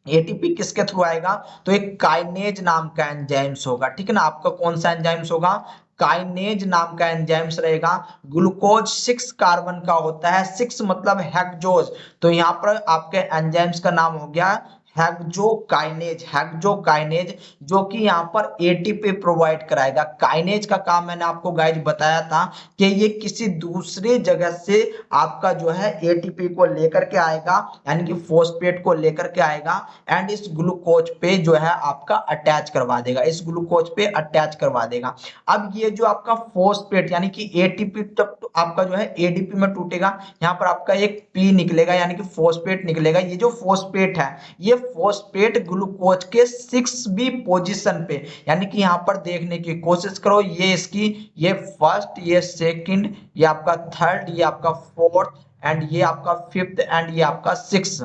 एटीपी किसके थ्रू आएगा, तो एक काइनेज नाम का एंजाइम्स होगा, ठीक है ना। आपका कौन सा एंजाइम्स होगा, काइनेज नाम का एंजाइम्स रहेगा। ग्लूकोज 6 कार्बन का होता है, 6 मतलब हेक्सोज। तो यहाँ पर आपके एंजाइम्स का नाम हो गया हेक्सोकाइनेज, हेक्सोकाइनेज, जो कि यहाँ पर एटीपी प्रोवाइड कराएगा। काइनेज का काम मैंने आपको गाइज बताया था कि ये किसी दूसरी जगह से आपका जो है एटीपी को लेकर के आएगा, यानी कि फोस्फेट को लेकर के आएगा, एंड इस ग्लूकोज पे जो है आपका अटैच करवा देगा, इस ग्लूकोज पे अटैच करवा देगा। अब ये जो आपका फोस्फेट यानी कि एटीपी तब तो आपका जो है एडीपी में टूटेगा, यहाँ पर आपका एक पी निकलेगा यानी कि फोस्फेट निकलेगा। ये जो फोस्फेट है, ये फोस्फेट ग्लूकोज के 6B पोजीशन पे, यानी कि यहाँ पर देखने की कोशिश करो, ये इसकी, ये फर्स्ट, ये सेकंड, ये आपका थर्ड, ये आपका फोर्थ, एंड ये आपका फिफ्थ, एंड ये आपका सिक्स।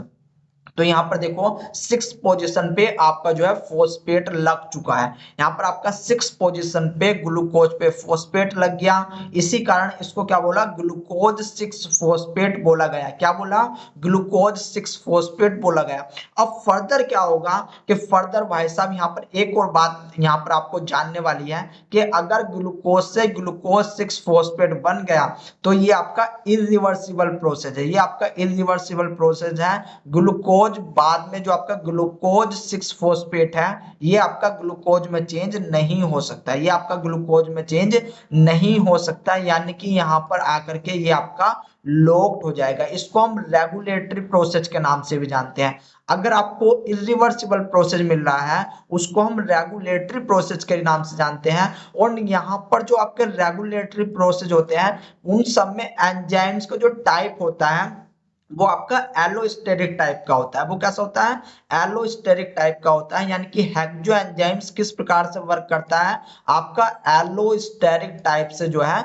तो यहाँ पर देखो 6 पोजीशन पे आपका जो है फोस्फेट लग चुका है। यहाँ पर आपका 6 पोजीशन पे ग्लूकोज पे फोस्फेट लग गया, इसी कारण इसको क्या बोला, ग्लूकोज 6 फोस्फेट बोला गया। क्या बोला, ग्लूकोज 6 फोस्फेट बोला गया। अब फर्दर क्या होगा कि फर्दर भाई साहब यहाँ पर एक और बात यहाँ पर आपको जानने वाली है कि अगर ग्लूकोज से ग्लूकोज 6 फोस्फेट बन गया तो ये आपका इरिवर्सिबल प्रोसेस है, ये आपका इरिवर्सिबल प्रोसेस है। ग्लूकोज बाद में जो आपका ग्लूकोज 6 फोस्फेट है, ये आपका ग्लूकोज में चेंज नहीं हो सकता, ये आपका ग्लूकोज में चेंज नहीं हो सकता, यानी कि यहाँ पर आकर के ये आपका लॉक्ड हो जाएगा। इसको हम रेगुलेटरी प्रोसेस के नाम से भी जानते हैं। अगर आपको इरिवर्सिबल प्रोसेस मिल रहा है, उसको हम रेगुलेटरी प्रोसेस के नाम से जानते हैं। और यहाँ पर जो आपके रेगुलेटरी प्रोसेस होते हैं, उन सब में एंजाइम्स का जो टाइप होता है वो आपका एलोस्टेरिक टाइप का होता है। वो कैसा होता है, एलोस्टेरिक टाइप का होता है, यानी कि हेक्सो एंजाइम्स किस प्रकार से वर्क करता है, आपका एलोस्टेरिक टाइप से जो है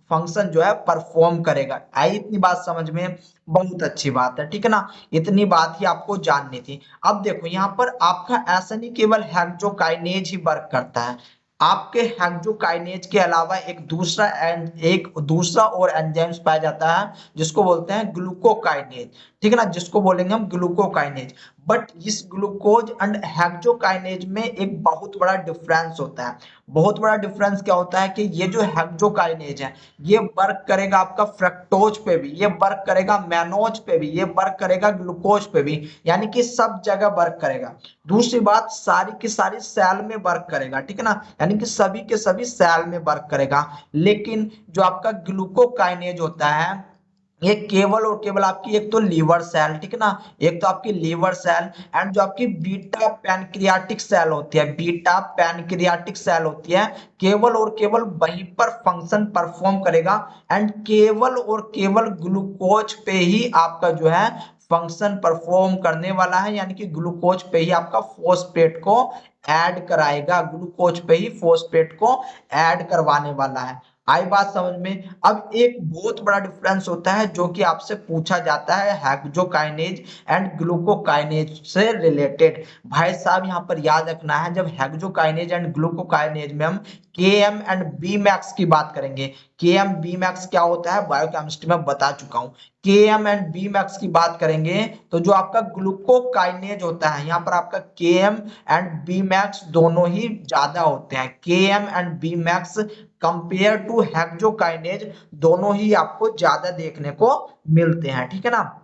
फंक्शन जो है परफॉर्म करेगा। आई इतनी बात समझ में, बहुत अच्छी बात है, ठीक है ना, इतनी बात ही आपको जाननी थी। अब देखो यहाँ पर आपका ऐसा नहीं केवल हेक्सोकाइनेज ही वर्क करता है, आपके हेक्सोकाइनेज के अलावा एक दूसरा और एंजाइम्स पाया जाता है, जिसको बोलते हैं ग्लूकोकाइनेज, ठीक है ना, जिसको बोलेंगे हम ग्लूकोकाइनेज। बट इस ग्लूकोज एंड हेक्सोकाइनेज में एक बहुत बड़ा डिफरेंस होता है। बहुत बड़ा डिफरेंस क्या होता है कि ये जो हेक्सोकाइनेज है, ये वर्क करेगा आपका फ्रक्टोज पे भी, ये वर्क करेगा मैनोज पे भी, ये वर्क करेगा ग्लूकोज पे भी, यानी कि सब जगह वर्क करेगा। दूसरी बात, सारी की सारी सेल में वर्क करेगा, ठीक है ना, यानी कि सभी के सभी सेल में वर्क करेगा। लेकिन जो आपका ग्लूकोकाइनेज होता है, ये केवल और केवल आपकी एक तो लीवर सेल, ठीक है ना, एक तो आपकी लीवर सेल, एंड जो आपकी बीटा पैनक्रियाटिक सेल होती है, बीटा पैनक्रियाटिक सेल होती है, केवल और केवल वहीं पर फंक्शन परफॉर्म करेगा। एंड केवल और केवल ग्लूकोज पे ही आपका जो है फंक्शन परफॉर्म करने वाला है, यानी कि ग्लूकोज पे ही आपका फोस्फेट को ऐड कराएगा, ग्लूकोज पे ही फोस्फेट को ऐड करवाने वाला है। आई बात समझ में। अब एक बहुत बड़ा डिफरेंस होता है जो कि आपसे पूछा जाता है हेक्सोकाइनेज एंड ग्लूकोकाइनेज से रिलेटेड। भाई साहब यहाँ पर याद रखना है, जब हेक्सोकाइनेज एंड ग्लूकोकाइनेज में हम Km एंड Bmax की बात करेंगे, Km Bmax क्या होता है बायोकेमिस्ट्री में बता चुका हूँ। Km एंड Bmax की बात करेंगे तो जो आपका ग्लूकोकाइनेज होता है, यहाँ पर आपका Km एंड Bmax दोनों ही ज्यादा होते हैं। Km and Bmax compare to hexokinase दोनों ही आपको ज्यादा देखने को मिलते हैं, ठीक है ना।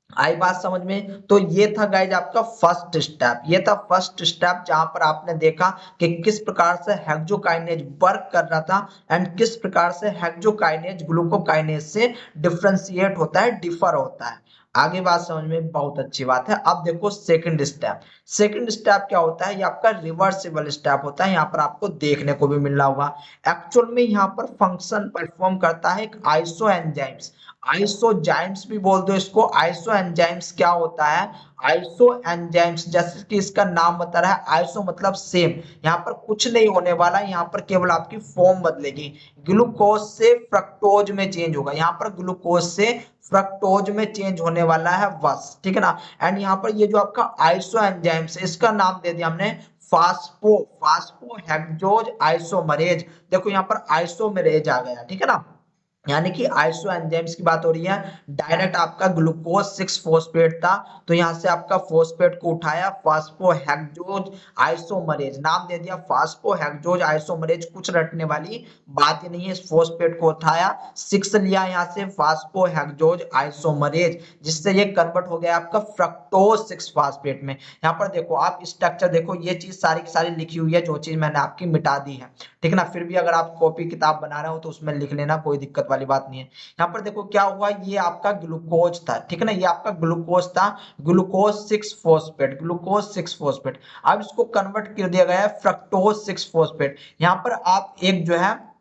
आई बात समझ में। तो ये था गाइज आपका फर्स्ट स्टेप, ये था फर्स्ट स्टेप जहां पर आपने देखा कि किस प्रकार से हेक्सोकाइनेज वर्क कर रहा था एंड किस प्रकार से हेक्सोकाइनेज ग्लूकोकाइनेज से डिफरेंशिएट होता है, डिफर होता है। आगे बात समझ में, बहुत अच्छी बात है। अब देखो सेकंड स्टेप। सेकंड स्टेप क्या होता है, ये आपका रिवर्सिबल स्टेप होता है। यहाँ पर आपको देखने को भी मिल रहा होगा। एक्चुअल में यहाँ पर फंक्शन परफॉर्म करता है एक आइसो एंजाइम्स। आइसोजाइम्स भी बोल दो इसको। आइसो एंजाइम्स क्या होता है, आइसो एंजाइम्स जैसे कि इसका नाम बता रहा है, आइसो मतलब सेम। यहाँ पर कुछ नहीं होने वाला, यहाँ पर केवल आपकी फॉर्म बदलेगी। ग्लूकोज से फ्रक्टोज में चेंज होगा, यहाँ पर ग्लूकोज से फ्रक्टोज में चेंज होने वाला है बस, ठीक है ना। एंड यहाँ पर ये जो आपका आइसो एंजाइम्स है, इसका नाम दे दिया हमने फास्फोहेक्सोज आइसोमरेज। देखो यहाँ पर आइसोमरेज आ गया, ठीक है ना। यानी कि आइसो एंजाइम्स की बात हो रही है। डायरेक्ट आपका ग्लूकोज 6 फोस्फेट था, तो यहां से आपका फोस्फेट को उठाया, फास्फोहेक्सोज आइसोमरेज नाम दे दिया, फास्फोहेक्सोज आइसोमरेज। कुछ रटने वाली बात ही नहीं है। इस फोस्फेट को उठाया, 6 लिया यहां से, फास्फोहेक्सोज आइसोमरेज, जिससे ये कन्वर्ट हो गया आपका फ्रक्टोज 6 फास्फेट में। यहाँ पर देखो आप स्ट्रक्चर देखो, ये चीज सारी की सारी लिखी हुई है, जो चीज मैंने आपकी मिटा दी है, ठीक है ना। फिर भी अगर आप कॉपी किताब बना रहे हो तो उसमें लिख लेना, कोई दिक्कत वाली बात नहीं है। यहाँ पर देखो क्या हुआ, ये आपका ग्लूकोज था, ठीक है ना, ये आपका ग्लूकोज था, ग्लूकोज 6 फोस्फेट, ग्लूकोज 6 फोस्फेट। अब इसको कन्वर्ट कर दिया गया है फ्रक्टोज 6 फोस्फेट। यहाँ पर आप एक जो है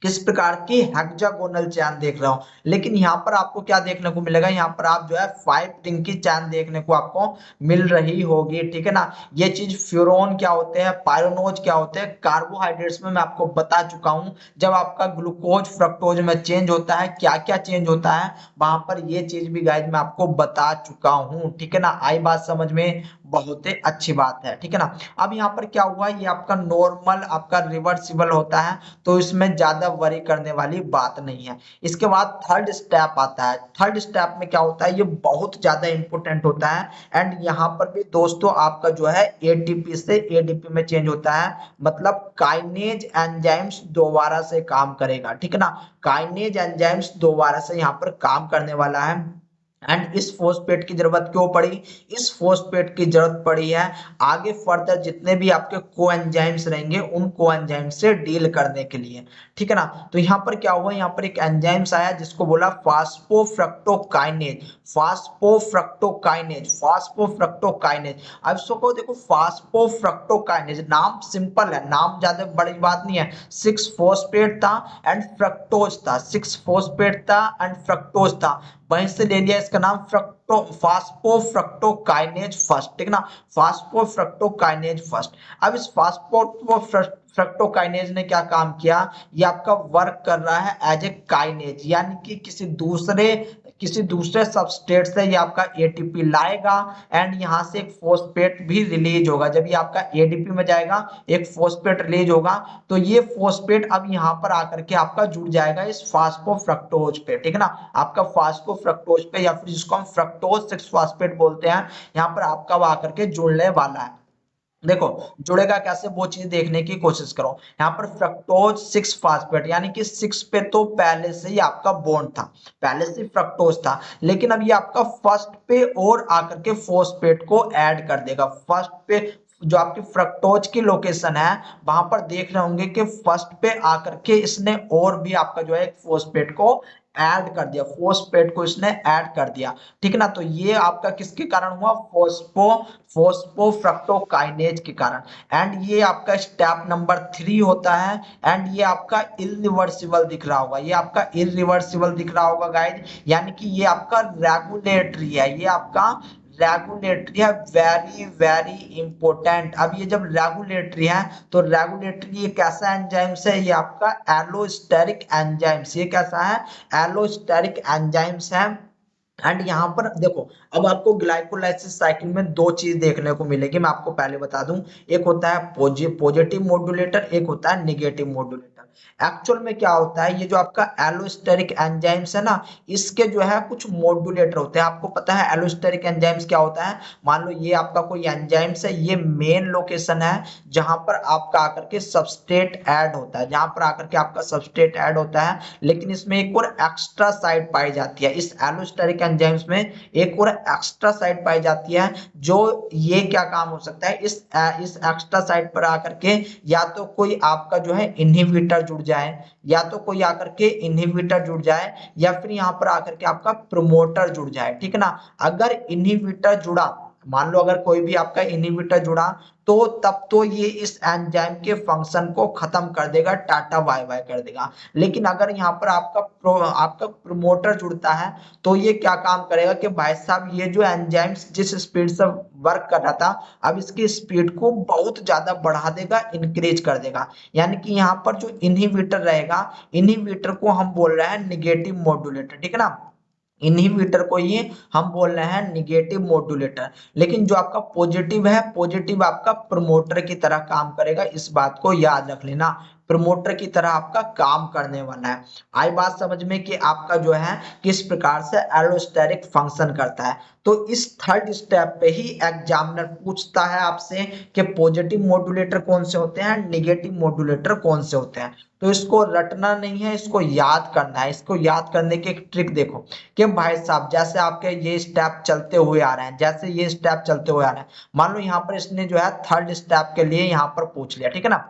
किस प्रकार की हेक्सागोनल चैन देख रहा हूं, लेकिन यहाँ पर आपको क्या देखने को मिलेगा, यहाँ पर आप जो है 5 रिंग की चैन देखने को आपको मिल रही होगी, ठीक है ना। ये चीज फ्यूरोन क्या होते हैं, पायरोनोज क्या होते हैं, कार्बोहाइड्रेट्स में मैं आपको बता चुका हूं। जब आपका ग्लूकोज फ्रक्टोज में चेंज होता है, क्या क्या चेंज होता है वहां पर, ये चीज भी गाइज मैं आपको बता चुका हूं, ठीक है ना। आई बात समझ में, बहुत ही अच्छी बात है, ठीक है ना। अब यहाँ पर क्या हुआ, ये आपका नॉर्मल आपका रिवर्सिबल होता है, तो इसमें ज्यादा वरी करने वाली बात नहीं है। इसके बाद थर्ड स्टेप आता है। थर्ड स्टेप में क्या होता है, ये बहुत ज्यादा इंपॉर्टेंट होता है। एंड यहाँ पर भी दोस्तों आपका जो है एटीपी से एडीपी में चेंज होता है, मतलब काइनेज एंजाइम्स दोबारा से काम करेगा, ठीक है ना। काइनेज एंजाइम्स दोबारा से यहाँ पर काम करने वाला है। एंड इस फोस्फेट की जरूरत क्यों पड़ी, इस फोस्फेट की जरूरत पड़ी है आगे फर्दर जितने भी आपके कोएंजाइम्स रहेंगे उन कोएंजाइम से डील करने के लिए, ठीक है ना। तो यहाँ पर क्या हुआ, यहाँ पर एक एंजाइम्स आया जिसको बोला फास्फोफ्रक्टोकाइनेज, फास्फोफ्रक्टोकाइनेज, फास्फोफ्रक्टोकाइनेज। अब इसको देखो फास्फोफ्रक्टोकाइनेज, नाम सिंपल है, नाम ज्यादा बड़ी बात नहीं है। 6 फोस्फेट था एंड फ्रक्टोज था, 6 फोस्फेट था एंड फ्रक्टोज था, वहीं से ले लिया इसका नाम फास्फोफ्रक्टोकाइनेज फर्स्ट, ठीक ना, फास्फोफ्रक्टोकाइनेज फर्स्ट। अब इस फास्फोफ्रक्टोकाइनेज ने क्या काम किया, ये आपका वर्क कर रहा है एज ए काइनेज, यानी कि किसी दूसरे सबस्ट्रेट से ये आपका एटीपी लाएगा एंड यहां से एक फोस्फेट भी रिलीज होगा। जब ये आपका एडीपी में जाएगा एक फोस्फेट रिलीज होगा, तो ये फोस्फेट अब यहाँ पर आकर के आपका जुड़ जाएगा इस फास्फोफ्रक्टोज पे, ठीक है ना, आपका फास्फोफ्रक्टोज पे, या फिर जिसको हम फ्रक्टोज 6 फास्फेट बोलते हैं, यहाँ पर आपका वो आकर के जुड़ने वाला है। देखो जुड़ेगा कैसे, वो चीज देखने की कोशिश करो। यहाँ पर फ्रक्टोज 6 फास्फेट, यानी कि 6 पे तो पहले से ही आपका बॉन्ड था, पहले से फ्रक्टोज था, लेकिन अब ये आपका फर्स्ट पे और आकर के फोस्फेट को ऐड कर देगा। फर्स्ट पे जो आपकी फ्रक्टोज की लोकेशन है वहां पर देख रहे होंगे कि फर्स्ट पे आकर के इसने और भी आपका जो है फोस्फेट को ऐड कर दिया, फोस्फेट को इसने ऐड कर दिया, ठीक है ना। तो ये आपका किसके कारण हुआ, फोस्फोफ्रक्टोकाइनेज के कारण। एंड ये आपका स्टेप नंबर 3 होता है। एंड ये आपका इरिवर्सिबल दिख रहा होगा, ये आपका इरिवर्सिबल दिख रहा होगा गाइज, यानी कि ये आपका रेगुलेटरी है, ये आपका रेगुलेटरी है, वेरी वेरी इंपॉर्टेंट। अब ये जब रेगुलेटरी है तो रेगुलेटरी एक ऐसा एंजाइम्स है, ये आपका एलोस्टेरिक एंजाइम्स, ये कैसा है, एलोस्टेरिक एंजाइम्स है। एंड यहाँ पर देखो अब आपको ग्लाइकोलाइसिस साइकिल में दो चीज देखने को मिलेगी, मैं आपको पहले बता दूं। एक होता है पॉजिटिव मॉड्यूलेटर, एक होता है निगेटिव मॉड्यूलेटर। एक्चुअल में क्या होता है, ये जो आपका एलोस्टेरिक एंजाइम्स है ना, इसके जो है कुछ मॉड्यूलेटर होते हैं। आपको पता है एलोस्टेरिक एंजाइम्स क्या होता है, मान लो ये आपका कोई एंजाइम्स है, ये मेन लोकेशन है जहां पर आपका आकर के सबस्ट्रेट ऐड होता है, जहां पर आकर के आपका सबस्ट्रेट ऐड होता है, लेकिन इसमें एक और एक्स्ट्रा साइट पाई जाती है। इस एलोस्टेरिक एंजाइम्स में एक और एक्स्ट्रा साइट पाई जाती है, जो ये क्या काम हो सकता है, इस एक्स्ट्रा साइट पर आकर के या तो कोई आपका जो है इनहिबिटर जुड़ जाए, या तो कोई आकर के इनहिबिटर जुड़ जाए, या फिर यहाँ पर आकर के आपका प्रमोटर जुड़ जाए, ठीक है ना। अगर इनहिबिटर जुड़ा, मान लो अगर कोई भी आपका इनहिबिटर जुड़ा, तो तब तो ये इस एंजाइम के फंक्शन को खत्म कर देगा, टाटा बाय बाय कर देगा। लेकिन अगर यहाँ पर आपका प्रमोटर जुड़ता है, तो ये क्या काम करेगा कि भाई साहब ये जो एंजाइम जिस स्पीड से वर्क कर रहा था, अब इसकी स्पीड को बहुत ज्यादा बढ़ा देगा, इंक्रीज कर देगा। यानी कि यहाँ पर जो इनहिबिटर रहेगा, इनहिबिटर को हम बोल रहे हैं निगेटिव मॉड्यूलेटर, ठीक है ना। इनहिबिटर को ही हम बोल रहे हैं निगेटिव मॉड्यूलेटर। लेकिन जो आपका पॉजिटिव है, पॉजिटिव आपका प्रमोटर की तरह काम करेगा, इस बात को याद रख लेना, प्रमोटर की तरह आपका काम करने वाला है। आई बात समझ में कि आपका जो है किस प्रकार से एलोस्टेरिक फंक्शन करता है। तो इस थर्ड स्टेप पे ही एग्जामिनर पूछता है आपसे कि पॉजिटिव मॉड्यूलेटर कौन से होते हैं, निगेटिव मॉड्यूलेटर कौन से होते हैं। तो इसको रटना नहीं है, इसको याद करना है। इसको याद करने की एक ट्रिक देखो कि भाई साहब जैसे आपके ये स्टेप चलते हुए आ रहे हैं, जैसे ये स्टेप चलते हुए आ रहे हैं, मान लो यहाँ पर इसने जो है थर्ड स्टेप के लिए यहाँ पर पूछ लिया, ठीक है ना।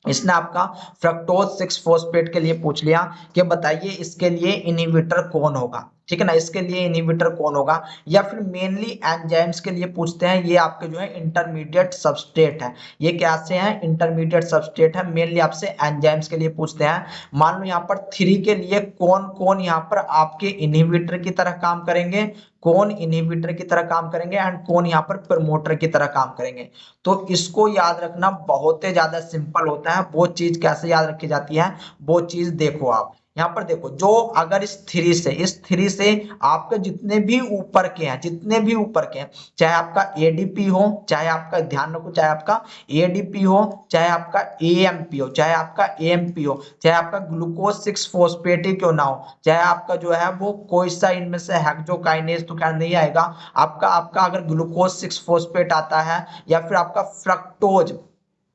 इसने आपका फ्रक्टोज 6 फॉस्फेट के लिए पूछ लिया कि बताइए इसके लिए इनहिबिटर कौन होगा, ठीक है ना, इसके लिए इनहिबिटर कौन होगा। या फिर मेनली एंजाइम्स के लिए पूछते हैं, ये आपके जो है इंटरमीडिएट सबस्ट्रेट है, ये कैसे हैं, इंटरमीडिएट सबस्ट्रेट है, मेनली आपसे एंजाइम्स के लिए पूछते हैं। मान लो यहाँ पर 3 के लिए कौन कौन यहाँ पर आपके इनहिबिटर की तरह काम करेंगे, कौन इनहिबिटर की तरह काम करेंगे, एंड कौन यहाँ पर प्रमोटर की तरह काम करेंगे। तो इसको याद रखना बहुत ही ज्यादा सिंपल होता है। वो चीज कैसे याद रखी जाती है, वो चीज देखो आप यहाँ पर देखो, जो अगर इस थ्री से आपके जितने भी ऊपर के हैं, जितने भी ऊपर के हैं, चाहे आपका एडीपी हो, चाहे आपका ध्यान रखो, चाहे आपका एडीपी हो, चाहे आपका एएमपी हो, चाहे आपका एएमपी हो, चाहे आपका ग्लूकोज 6 फॉस्फेट क्यों ना हो, चाहे आपका जो है वो कोई सा इनमें से हेक्सोकाइनेज तो क्या नहीं आएगा, आपका आपका अगर ग्लूकोज 6 फॉस्फेट आता है, या फिर आपका फ्रक्टोज,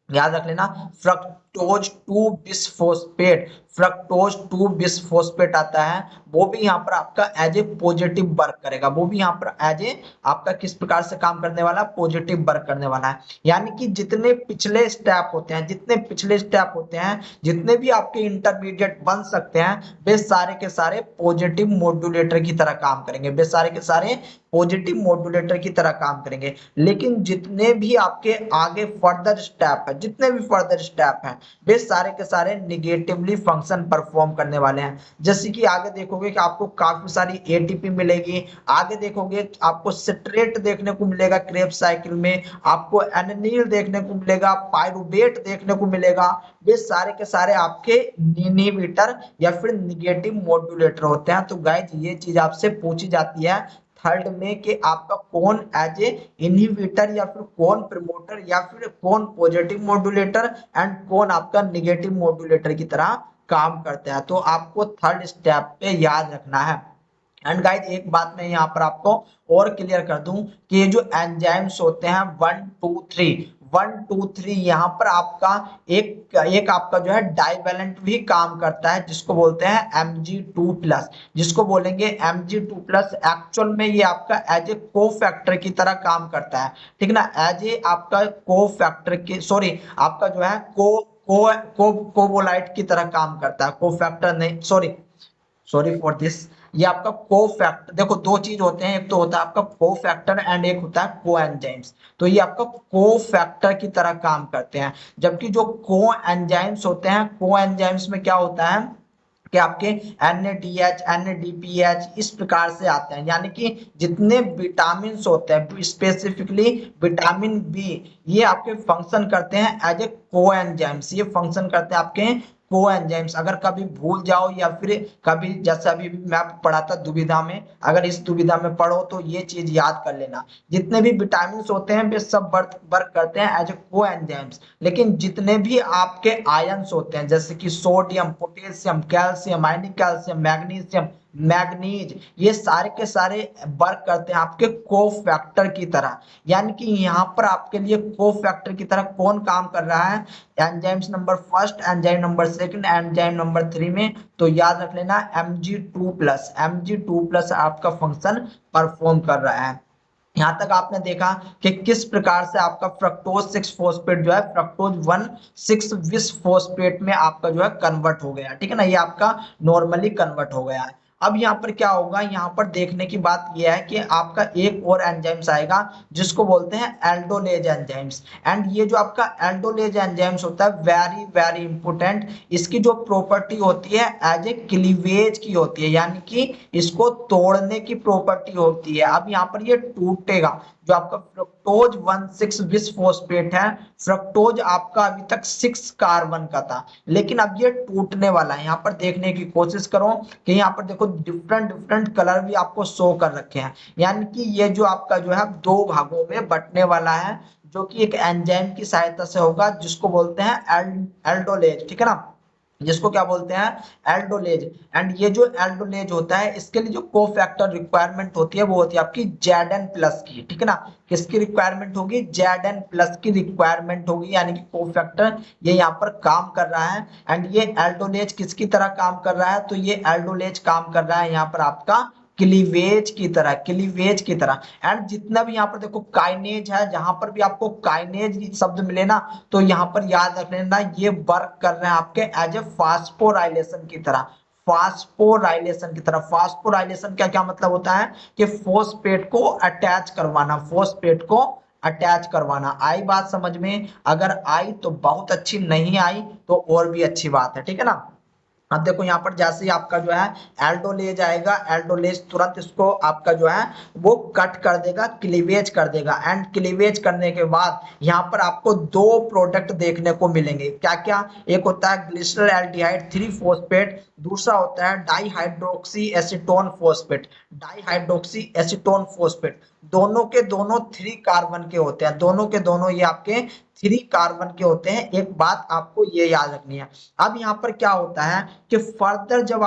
याद रख लेना, फ्रक्टोज 2 बिसफॉस्फेट, फ्रक्टोज 2 बिसफॉस्फेट आता है, वो भी यहाँ पर आपका एज ए पॉजिटिव वर्क करेगा, वो भी यहाँ पर एज ए आपका किस प्रकार से काम करने वाला, पॉजिटिव वर्क करने वाला है। यानी कि जितने पिछले स्टेप होते हैं, जितने पिछले स्टेप होते हैं, जितने भी आपके इंटरमीडिएट बन सकते हैं, वे सारे के सारे पॉजिटिव मॉड्यूलेटर की तरह काम करेंगे, वे सारे के सारे पॉजिटिव मॉड्यूलेटर की तरह काम करेंगे। लेकिन जितने भी आपके आगे फर्दर स्टेप है, जितने भी फर्दर स्टेप हैं, वे सारे के सारे निगेटिवली फंक्शन परफॉर्म करने वाले हैं। जैसे कि आगे देखोगे कि आपको काफी सारी एटीपी मिलेगी, आगे देखोगे आपको सिट्रेट देखने को मिलेगा क्रेब्स साइकिल में, आपको एनानिल देखने को मिलेगा, पायरुवेट देखने को मिलेगा, वे सारे के सारे आपके इनहिबिटर या फिर निगेटिव मॉड्यूलेटर होते हैं। तो गाइस ये चीज आपसे पूछी जाती है थर्ड में कि आपका कौन एज ए इनहिबिटर या फिर कौन प्रमोटर या फिर कौन पॉजिटिव मॉड्यूलेटर एंड कौन आपका निगेटिव मॉड्यूलेटर की तरह काम करता है। तो आपको थर्ड स्टेप पे याद रखना है। एंड गाइस एक बात मैं यहाँ पर आपको और क्लियर कर दूं कि ये जो एंजाइम्स होते हैं 1 2 3 यहाँ पर आपका एक आपका जो है डाइवेलेंट भी काम करता है, जिसको बोलते हैं Mg2+, जिसको बोलेंगे Mg2+। एक्चुअल में ये आपका एज ए कोफैक्टर की तरह काम करता है, ठीक ना, एज ए आपका कोफैक्टर की, सॉरी आपका जो है कोबोलाइट की तरह काम करता है, कोफैक्टर नहीं, सॉरी फॉर दिस। ये आपका कोफैक्टर, देखो दो चीज होते हैं, एक तो होता है आपका कोफैक्टर एंड एक होता है कोएंजाइम्स। तो ये आपका कोफैक्टर की तरह काम करते हैं, जबकि जो कोएंजाइम्स होते हैं, कोएंजाइम्स में क्या होता है कि आपके NADH NADPH इस प्रकार से आते हैं। यानी कि जितने विटामिन होते हैं, स्पेसिफिकली विटामिन बी, ये आपके फंक्शन करते हैं एज ए कोएंजाइम्स, ये फंक्शन करते हैं आपके कोएंजाइम्स। अगर कभी भूल जाओ या फिर कभी, जैसे अभी मैं पढ़ा था दुविधा में, अगर इस दुविधा में पढ़ो तो ये चीज याद कर लेना, जितने भी विटामिन होते हैं वे सब वर्क करते हैं एज ए कोएंजाइम्स। लेकिन जितने भी आपके आयंस होते हैं, जैसे कि सोडियम, पोटेशियम, कैल्शियम, आयनिक कैल्शियम, मैग्नीशियम, मैग्नीज, ये सारे के सारे वर्क करते हैं आपके कोफैक्टर की तरह। यानी कि यहाँ पर आपके लिए कोफैक्टर की तरह कौन काम कर रहा है, enzymes number first, enzyme number second, enzyme number 3 में। तो याद रख लेना Mg2+, Mg2+ आपका फंक्शन परफॉर्म कर रहा है। यहाँ तक आपने देखा कि किस प्रकार से आपका फ्रक्टोज 6 फॉस्फेट जो है फ्रक्टोज 1 6 विस फॉस्फेट में आपका जो है कन्वर्ट हो गया, ठीक है ना, ये आपका नॉर्मली कन्वर्ट हो गया है। अब यहाँ पर क्या होगा, यहाँ पर देखने की बात यह है कि आपका एक और एंजाइम्स आएगा जिसको बोलते हैं एल्डोलेज एंजाइम्स। एंड ये जो आपका एल्डोलेज एंजाइम्स होता है वेरी वेरी इंपोर्टेंट, इसकी जो प्रॉपर्टी होती है एज ए क्लीवेज की होती है, यानी कि इसको तोड़ने की प्रॉपर्टी होती है। अब यहाँ पर ये टूटेगा, जो आपका फ्रक्टोज 1,6 बिसफॉस्फेट है, फ्रक्टोज आपका अभी तक 6 कार्बन का था, लेकिन अब ये टूटने वाला है। यहाँ पर देखने की कोशिश करो कि यहाँ पर देखो डिफरेंट डिफरेंट कलर भी आपको शो कर रखे हैं, यानी कि ये जो आपका जो है दो भागों में बंटने वाला है, जो कि एक एंजाइम की सहायता से होगा जिसको बोलते हैं एल्डोलेज, ठीक है ना, जिसको क्या बोलते हैं एल्डोलेज। एंड ये जो एल्डोलेज होता है इसके लिए जो कोफैक्टर रिक्वायरमेंट होती है वो होती है आपकी Zn+ की, ठीक है ना, किसकी रिक्वायरमेंट होगी, Zn+ की रिक्वायरमेंट होगी, यानी कि कोफैक्टर ये यहाँ पर काम कर रहा है। एंड ये एल्डोलेज किसकी तरह काम कर रहा है, तो ये एल्डोलेज काम कर रहा है यहाँ पर आपका क्लीवेज की तरह, क्लीवेज की तरह। एंड जितना भी यहाँ पर देखो काइनेज है, जहां पर भी आपको काइनेज शब्द मिले ना, तो यहाँ पर याद रख लेना ये वर्क कर रहे हैं आपके एज ए फास्फोराइलेशन की तरह, फास्फोराइलेशन की तरह। फास्फोराइलेशन का क्या मतलब होता है कि फॉस्फेट को अटैच करवाना, फॉस्फेट को अटैच करवाना। आई बात समझ में, अगर आई तो बहुत अच्छी, नहीं आई तो और भी अच्छी बात है, ठीक है ना। अब देखो यहाँ पर जैसे ही आपका जो है एल्डोलेज आएगा, एल्डोलेज तुरंत इसको आपका जो है वो कट कर देगा, क्लीवेज कर देगा। एंड क्लीवेज करने के बाद यहाँ पर आपको दो प्रोडक्ट देखने को मिलेंगे, क्या क्या, एक होता है ग्लिसरल एल्डिहाइड 3 फॉस्फेट, दूसरा होता है dihydroxy acetone phosphate, dihydroxy acetone phosphate. दोनों के दोनों 3 कार्बन के होते हैं, दोनों के दोनों ये आपके 3 कार्बन के होते हैं। एक बात आपको ये याद रखनी है। अब यहाँ पर क्या होता है कि फर्दर जब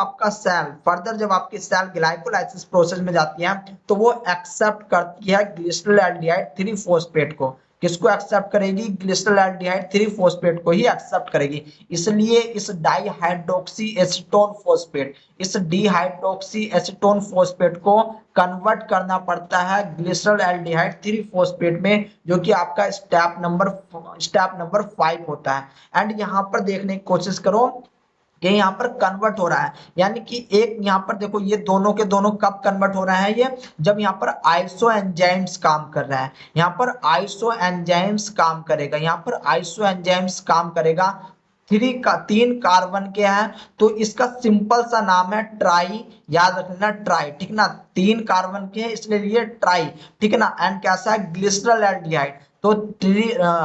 आपकी सेल ग्लाइकोलाइसिस प्रोसेस में जाती है तो वो एक्सेप्ट करती है ग्लिसरल एल्डिहाइड 3 फॉस्फेट को। किसको एक्सेप्ट करेगी, ग्लिसरल एल्डिहाइड 3 फॉस्फेट को ही एक्सेप्ट करेगी। इसलिए इस डाईहाइड्रोक्सी एसीटोन फॉस्फेट, इस डीहाइड्रोक्सी एसीटोन फॉस्फेट को कन्वर्ट करना पड़ता है ग्लिसरल एल्डिहाइड 3 फॉस्फेट में, जो कि आपका स्टेप नंबर 5 होता है। एंड यहाँ पर देखने की कोशिश करो कि यहाँ पर कन्वर्ट हो रहा है, यानी कि एक यहाँ पर देखो ये दोनों के दोनों कब कन्वर्ट हो रहा है, ये जब यहाँ पर आइसो एंजाइम्स काम कर रहा है, यहाँ पर आइसो एंजाइम्स काम करेगा, यहाँ पर आइसो एंजाइम्स काम करेगा। 3 कार्बन के हैं तो इसका सिंपल सा नाम है ट्राई, याद रखना ट्राई, ठीक ना, 3 कार्बन के हैं इसलिए ट्राई, ठीक है ना। एंड कैसा है ग्लिसरल एल्डिहाइड, तो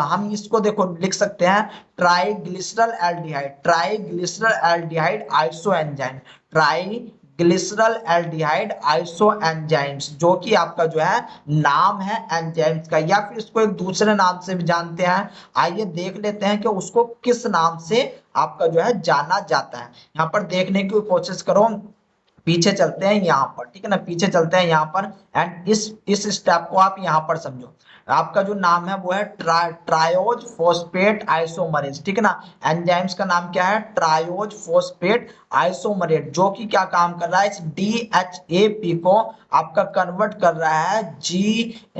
हम इसको देखो लिख सकते हैं triglyceraldehyde, triglyceraldehyde iso enzyme, triglyceraldehyde iso enzymes, जो कि आपका जो है नाम है एंजाइम्स का, या फिर इसको एक दूसरे नाम से भी जानते हैं। आइए देख लेते हैं कि उसको किस नाम से आपका जो है जाना जाता है। यहाँ पर देखने की कोशिश करो, पीछे चलते हैं यहाँ पर, ठीक है ना, पीछे चलते हैं यहाँ पर। एंड इस स्टेप को आप यहाँ पर समझो, आपका जो नाम है वो है ट्रायोज फॉस्फेट आइसोमरेज, ठीक है ना। एंजाइम्स का नाम क्या है, ट्रायोज फॉस्फेट आइसोमरेज, जो कि क्या काम कर रहा है, इस DHAP को आपका कन्वर्ट कर रहा है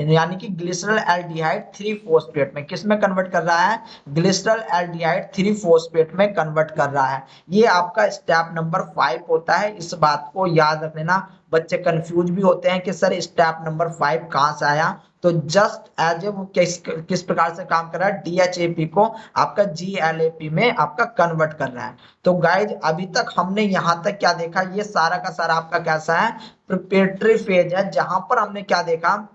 यानी कि ग्लिसरल एल्डिहाइड 3 फॉस्फेट में। किस में कन्वर्ट कर रहा है, ग्लिसरल एल्डिहाइड 3 फॉस्फेट में कन्वर्ट कर रहा है। ये आपका स्टेप नंबर 5 होता है, इस बात को याद रख लेना। बच्चे कंफ्यूज भी होते हैं कि सर स्टेप नंबर 5 कहां से आया, तो जस्ट एज ए वो किस प्रकार से काम कर रहा है, DHAP को आपका GLAP में आपका कन्वर्ट कर रहा है। तो गाइज अभी तक हमने यहाँ तक क्या देखा, ये सारा का सारा आपका कैसा है, प्रिपरेटरी फेज है, जहां पर हमने क्या देखा,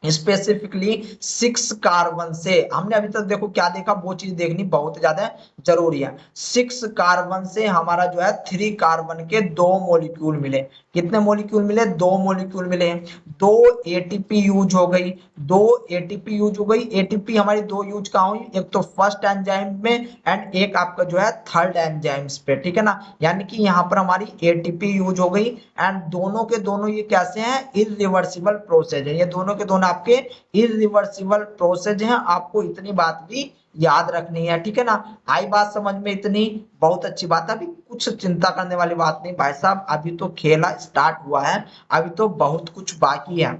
स्पेसिफिकली 6 कार्बन से हमने अभी तक देखो क्या देखा, वो चीज देखनी बहुत ज्यादा जरूरी है। 6 कार्बन से हमारा जो है 3 कार्बन के 2 मॉलिक्यूल मिले, कितने मॉलिक्यूल मिले, 2 मॉलिक्यूल मिले। 2 ATP यूज हो गई, 2 ATP यूज हो गई। ATP हमारी 2 यूज कहाँ हुई, एक तो फर्स्ट एंजाइम में एंड एक आपका जो है थर्ड एंजाइम्स पे, ठीक है ना, यानी कि यहाँ पर हमारी ATP यूज हो गई। एंड दोनों के दोनों ये कैसे हैं, इरिवर्सिबल प्रोसेस है, ये दोनों के दोनों आपके इरिवर्सिबल प्रोसेस हैं। आपको इतनी बात भी याद रखनी है, ठीक है ना। आई बात समझ में, इतनी बहुत अच्छी बात है। अभी कुछ चिंता करने वाली बात नहीं भाई साहब, अभी तो खेला स्टार्ट हुआ है, अभी तो बहुत कुछ बाकी है।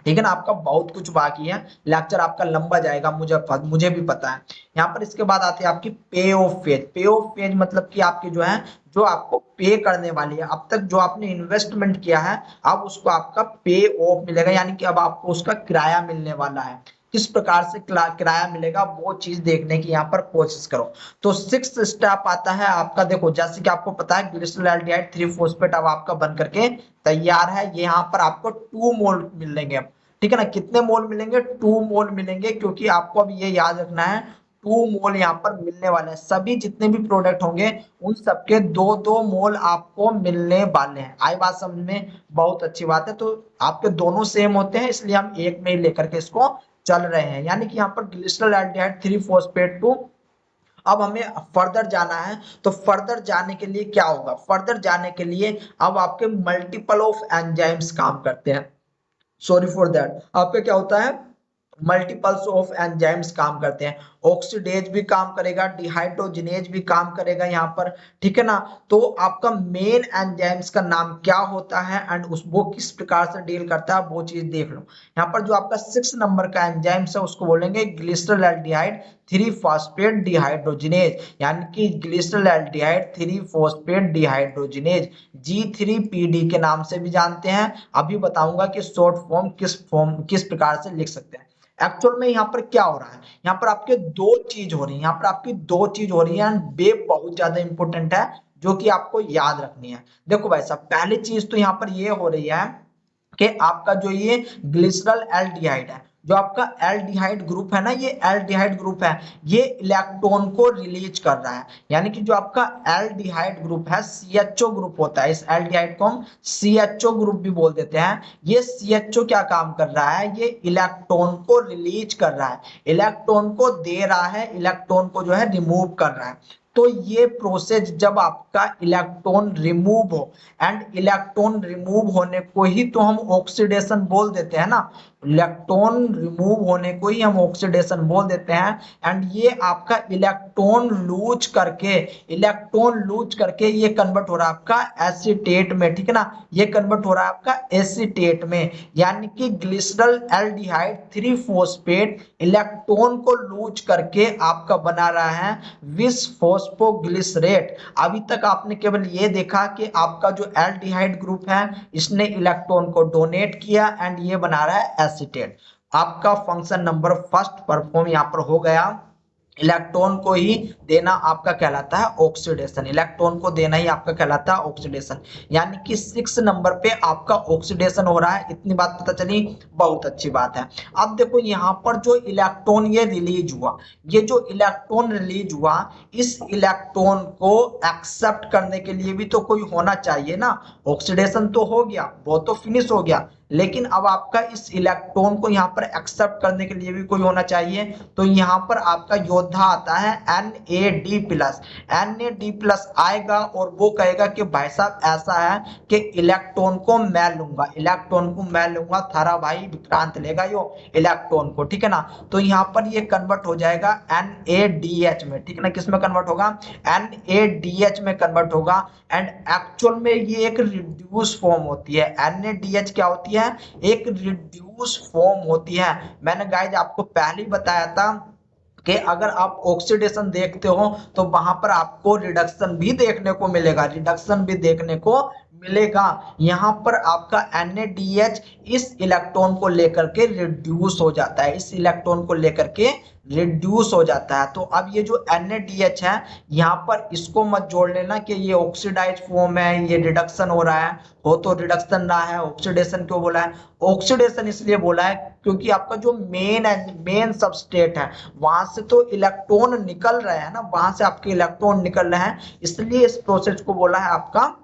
ठीक है ना। आपका बहुत कुछ बाकी है, लेक्चर आपका लंबा जाएगा, मुझे भी पता है। यहाँ पर इसके बाद आती है आपकी पे ऑफ फेज। पे ऑफ फेज मतलब कि आपकी जो है, जो आपको पे करने वाली है, अब तक जो आपने इन्वेस्टमेंट किया है, अब उसको आपका पे ऑफ मिलेगा, यानी कि अब आपको उसका किराया मिलने वाला है। किस प्रकार से किराया मिलेगा वो चीज देखने की यहाँ पर कोशिश करो। तो सिक्स स्टेप आता है आपका, देखो जैसे कि आपको पता है ग्लिसरॉल्डिहाइड 3 फॉस्फेट अब आपका बन करके तैयार है। ये यहाँ पर आपको 2 मोल मिलेंगे। ठीक है ना, कितने मोल मिलेंगे? 2 मोल मिलेंगे, क्योंकि आपको अब ये याद रखना है 2 मोल यहाँ पर मिलने वाले हैं। सभी जितने भी प्रोडक्ट होंगे उन सबके 2-2 मोल आपको मिलने वाले हैं। आई बात समझ में? बहुत अच्छी बात है। तो आपके दोनों सेम होते हैं, इसलिए हम एक में ही लेकर के इसको चल रहे हैं। यानी कि यहाँ पर ग्लिसरॉल एल्डिहाइड 3 फॉस्फेट 2। अब हमें फर्दर जाना है, तो फर्दर जाने के लिए क्या होगा? फर्दर जाने के लिए अब आपके मल्टीपल ऑफ एंजाइम्स काम करते हैं। सॉरी फॉर दैट, आपका क्या होता है? मल्टीपल्स ऑफ एंजाइम्स काम करते हैं। ऑक्सीडेज भी काम करेगा, डिहाइड्रोजिनेज भी काम करेगा यहाँ पर। ठीक है ना। तो आपका मेन एंजाइम्स का नाम क्या होता है एंड उस वो किस प्रकार से डील करता है वो चीज देख लो। यहाँ पर जो आपका 6 नंबर का एंजाइम्स है उसको बोलेंगे ग्लिसरॉल्डिहाइड 3 फॉस्फेट डिहाइड्रोजिनेज, यानी कि ग्लिसरॉल्डिहाइड 3 फॉस्फेट डिहाइड्रोजिनेज, G3PD के नाम से भी जानते हैं। अभी बताऊंगा कि शॉर्ट फॉर्म किस प्रकार से लिख सकते हैं। एक्चुअल में यहाँ पर क्या हो रहा है? यहाँ पर आपके दो चीज हो रही है, यहाँ पर आपकी दो चीज हो रही है एंड वे बहुत ज्यादा इंपॉर्टेंट है, जो कि आपको याद रखनी है। देखो भाई साहब, पहली चीज तो यहाँ पर ये हो रही है कि आपका जो ये ग्लिसरॉल एल्डिहाइड है, जो आपका एल्डिहाइड ग्रुप है ना, ये एल्डिहाइड ग्रुप है, ये इलेक्ट्रॉन को रिलीज कर रहा है। यानी कि जो आपका एल्डिहाइड ग्रुप है, CHO ग्रुप होता है, इस एल्डिहाइड को हम CHO ग्रुप भी बोल देते हैं। ये CHO क्या काम कर रहा है? ये इलेक्ट्रॉन को रिलीज कर रहा है, इलेक्ट्रॉन को दे रहा है, इलेक्ट्रॉन को जो है रिमूव कर रहा है। तो ये प्रोसेस जब आपका इलेक्ट्रॉन रिमूव हो, एंड इलेक्ट्रॉन रिमूव होने को ही तो हम ऑक्सीडेशन बोल देते हैं ना, इलेक्ट्रॉन रिमूव होने को ही हम ऑक्सीडेशन बोल देते हैं। एंड ये आपका इलेक्ट्रॉन लूज करके ये कन्वर्ट हो रहा है आपका एसीटेट में। ठीक है ना, ये कन्वर्ट हो रहा है आपका एसीटेट में, यानी कि ग्लिसरॉल एल्डिहाइड 3 फॉस्फेट इलेक्ट्रॉन को लूज करके आपका बना रहा है विस फॉस्फोग्लिसरेट। अभी तक आपने केवल ये देखा कि आपका जो एल्डिहाइड ग्रुप है इसने इलेक्ट्रॉन को डोनेट किया एंड ये बना रहा है एसीटेट। आपका फंक्शन नंबर फर्स्ट परफॉर्म यहाँ पर हो गया। इलेक्ट्रॉन को ही देना आपका कहलाता है ऑक्सीडेशन, इलेक्ट्रॉन को देना ही आपका कहलाता है ऑक्सीडेशन। यानी कि 6 नंबर पे आपका ऑक्सीडेशन हो रहा है। इतनी बात पता चली, बहुत अच्छी बात है। अब देखो यहाँ पर जो इलेक्ट्रॉन ये रिलीज हुआ, ये जो इलेक्ट्रॉन रिलीज हुआ, इस इलेक्ट्रॉन को एक्सेप्ट करने के लिए भी तो कोई होना चाहिए ना। ऑक्सीडेशन तो हो गया, वो तो फिनिश हो गया, लेकिन अब आपका इस इलेक्ट्रॉन को यहाँ पर एक्सेप्ट करने के लिए भी कोई होना चाहिए। तो यहाँ पर आपका योद्धा आता है NAD+। NAD+ आएगा और वो कहेगा कि भाई साहब ऐसा है कि इलेक्ट्रॉन को मैं लूंगा, इलेक्ट्रॉन को मैं लूंगा, थारा भाई विक्रांत लेगा यो इलेक्ट्रॉन को। ठीक है ना। तो यहाँ पर ये कन्वर्ट हो जाएगा NADH में। ठीक है ना, किस में कन्वर्ट होगा? NADH में कन्वर्ट होगा। एंड एक्चुअल में ये एक रिड्यूस फॉर्म होती है। NADH क्या होती है? एक रिड्यूस फॉर्म होती है। मैंने गाइज आपको पहले ही बताया था कि अगर आप ऑक्सीडेशन देखते हो तो वहां पर आपको रिडक्शन भी देखने को मिलेगा, रिडक्शन भी देखने को मिलेगा। यहाँ पर आपका NADH इस इलेक्ट्रॉन को लेकर के रिड्यूस हो जाता है, इस इलेक्ट्रॉन को लेकर के रिड्यूस हो जाता है। तो अब ये जो NADH है, यहाँ पर इसको मत जोड़ लेना कि ये ऑक्सीडाइज फॉर्म है, ये रिडक्शन हो रहा है। हो तो रिडक्शन रहा है, ऑक्सीडेशन क्यों बोला है? ऑक्सीडेशन इसलिए बोला है क्योंकि आपका जो मेन सबस्ट्रेट है वहां से तो इलेक्ट्रॉन निकल रहे हैं ना, वहां से आपके इलेक्ट्रॉन निकल रहे हैं, इसलिए इस प्रोसेस को बोला है आपका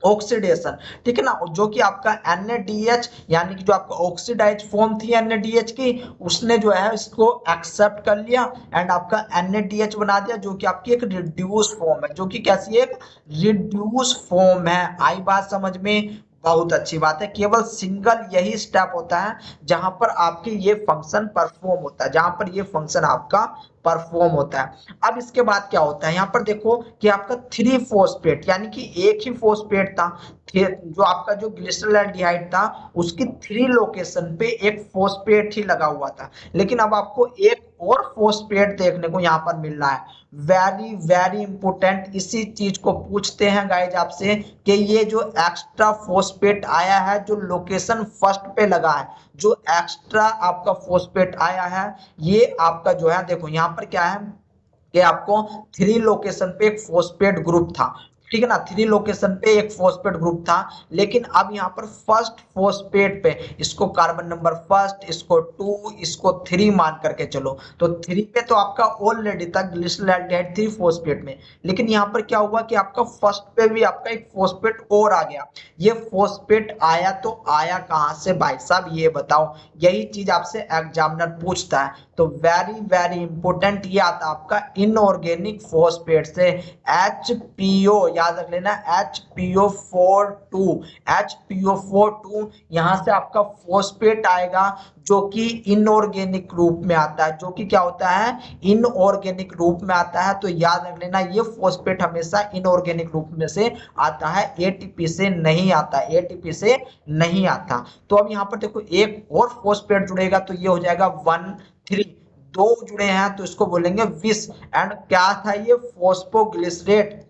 ऑक्सीडेशन। ठीक है ना। जो कि आपका NADH यानी कि जो आपका ऑक्सीडाइज फॉर्म थी NADH की, उसने जो है इसको एक्सेप्ट कर लिया एंड आपका NADH बना दिया, जो कि आपकी एक रिड्यूस फॉर्म है, जो कि कैसी एक रिड्यूस फॉर्म है। आई बात समझ में? बहुत अच्छी बात है। केवल सिंगल यही स्टेप होता है जहां पर आपके ये फंक्शन परफॉर्म होता है, जहां पर ये फंक्शन आपका परफॉर्म होता है। अब इसके बाद क्या होता है, यहाँ पर देखो कि आपका 3 फॉस्फेट यानी कि एक ही फॉस्फेट था, जो आपका जो ग्लिसरॉल्डिहाइड था उसकी 3 लोकेशन पे एक फॉस्फेट ही लगा हुआ था, लेकिन अब आपको एक और फॉस्फेट देखने को यहाँ पर मिल रहा है। वेरी वेरी इंपोर्टेंट, इसी चीज को पूछते हैं गाइज आपसे कि ये जो एक्स्ट्रा फॉस्फेट आया है, जो लोकेशन फर्स्ट पे लगा है, जो एक्स्ट्रा आपका फॉस्फेट आया है, ये आपका जो है देखो यहाँ पर क्या है कि आपको 3 लोकेशन पे एक फॉस्फेट ग्रुप था, ठीक है ना, 3 लोकेशन पे एक फॉस्फेट ग्रुप था, लेकिन अब यहाँ पर फर्स्ट फॉस्फेट पे इसको कार्बन नंबर फर्स्ट, इसको 2, इसको 3 मान करके चलो, तो 3 पे तो आपका ऑलरेडी था ग्लिसरॉल्डिहाइड 3 फॉस्फेट में, लेकिन यहाँ पर क्या हुआ कि आपका फर्स्ट पे भी आपका एक फॉस्फेट और आ गया। ये फॉस्फेट आया तो आया कहाँ से भाई साहब, ये बताओ, यही चीज आपसे एग्जामिनर पूछता है। तो वेरी वेरी इंपोर्टेंट ये आता है आपका इनऑर्गेनिक फॉस्फेट से, HPO याद रख लेना, HPO42, HPO42 यहाँ से आपका फॉस्फेट आएगा जो कि इनऑर्गेनिक रूप में आता है, जो कि क्या होता है, इनऑर्गेनिक रूप में आता है। तो याद रख लेना ये फॉस्फेट हमेशा इनऑर्गेनिक रूप में से आता है, ATP से नहीं आता, ATP से नहीं आता। तो अब यहाँ पर देखो एक और फॉस्फेट जुड़ेगा तो ये हो जाएगा 1 3, 2 जुड़े हैं तो इसको बोलेंगे विस, एंड क्या था ये, फॉस्फोग्लिसरेट,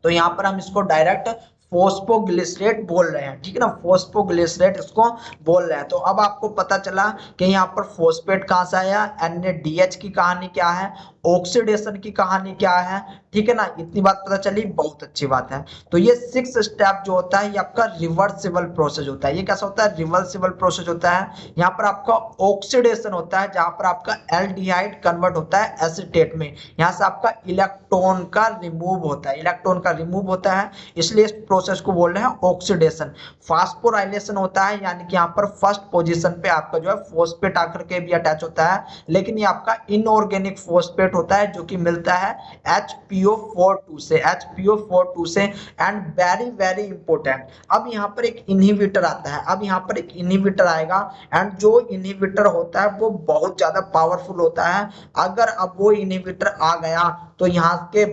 तो यहाँ पर हम इसको डायरेक्ट फॉस्फोग्लिसरेट बोल रहे हैं, ठीक है ना, फॉस्फोग्लिसरेट इसको बोल रहे हैं। तो अब आपको पता चला कि यहाँ पर फॉस्फेट कहाँ से आया, NADH की कहानी क्या है, ऑक्सीडेशन की कहानी क्या है, ठीक है ना, इतनी बात पता चली, बहुत अच्छी बात है। तो ये 6 स्टेप जो होता है ये आपका रिवर्सिबल प्रोसेस होता है। ये कैसा होता है, रिवर्सिबल प्रोसेस होता है। यहाँ पर आपका ऑक्सीडेशन होता है जहां पर आपका एल्डिहाइड कन्वर्ट होता है एसीटेट में, यहाँ से आपका इलेक्ट्रॉन का रिमूव होता है, इलेक्ट्रॉन का रिमूव होता है, इसलिए इस प्रोसेस को बोल रहे हैं ऑक्सीडेशन। फास्फोराइलेशन होता है, यानी कि यहाँ पर फर्स्ट पोजीशन पे आपका जो है फॉस्फेट आकर के भी अटैच होता है, लेकिन ये आपका इनऑर्गेनिक फॉस्फेट होता है जो कि मिलता है HPO42 से, HPO42 से। एंड वेरी वेरी इंपॉर्टेंट, अब यहाँ पर एक इनहिबिटर आता है, अब यहाँ पर एक इनहिबिटर आएगा, एंड जो इनहिबिटर होता है वो बहुत ज्यादा पावरफुल होता है। अगर अब वो इनहिबिटर आ गया तो यहाँ के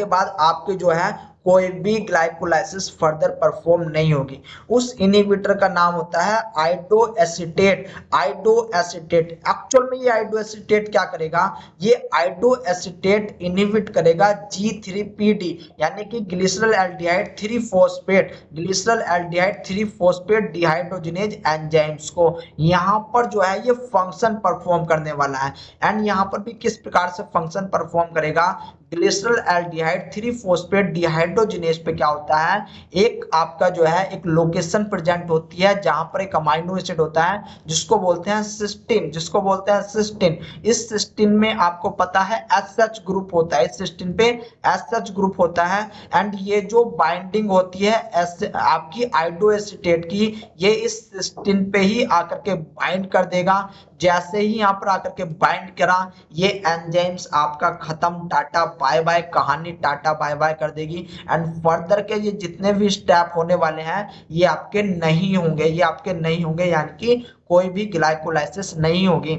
बाद आपके जो है कोई भी ग्लाइकोलाइसिस फर्दर परफॉर्म नहीं होगी। उस इनहिबिटर का नाम होता है आइडोएसीटेट, आइडोएसीटेट। एक्चुअल में ये आइडोएसीटेट क्या करेगा, ये आइडोएसीटेट इनहिबिट करेगा G3PD यानी कि glyceraldehyde 3 phosphate, glyceraldehyde 3 phosphate dehydrogenase enzymes को। यहाँ पर जो है ये फंक्शन परफॉर्म करने वाला है, एंड यहाँ पर भी किस प्रकार से फंक्शन परफॉर्म करेगा, ग्लिसरॉल्डिहाइड 3 फॉस्फेट डिहाइड्रोजिनेज पे क्या होता है, एक आपका जो है एक लोकेशन प्रेजेंट होती है जहां पर एक अमाइनो एसिड होता है जिसको बोलते हैं सिस्टीन, जिसको बोलते हैं सिस्टीन। इस सिस्टीन में आपको पता है SH ग्रुप होता है, इस सिस्टीन पे SH ग्रुप होता है, एंड ये जो बाइंडिंग होती है आपकी आइडोएसीटेट की, ये इस सिस्टीन पे ही आकर के बाइंड कर देगा। जैसे ही यहाँ पर आकर के बाइंड करा, ये एंजाइम्स आपका खत्म, टाटा बाय बाय, कहानी टाटा बाय बाय कर देगी, एंड फर्दर के ये जितने भी स्टेप होने वाले हैं ये आपके नहीं होंगे, ये आपके नहीं होंगे, यानी कि कोई भी ग्लाइकोलाइसिस नहीं होगी।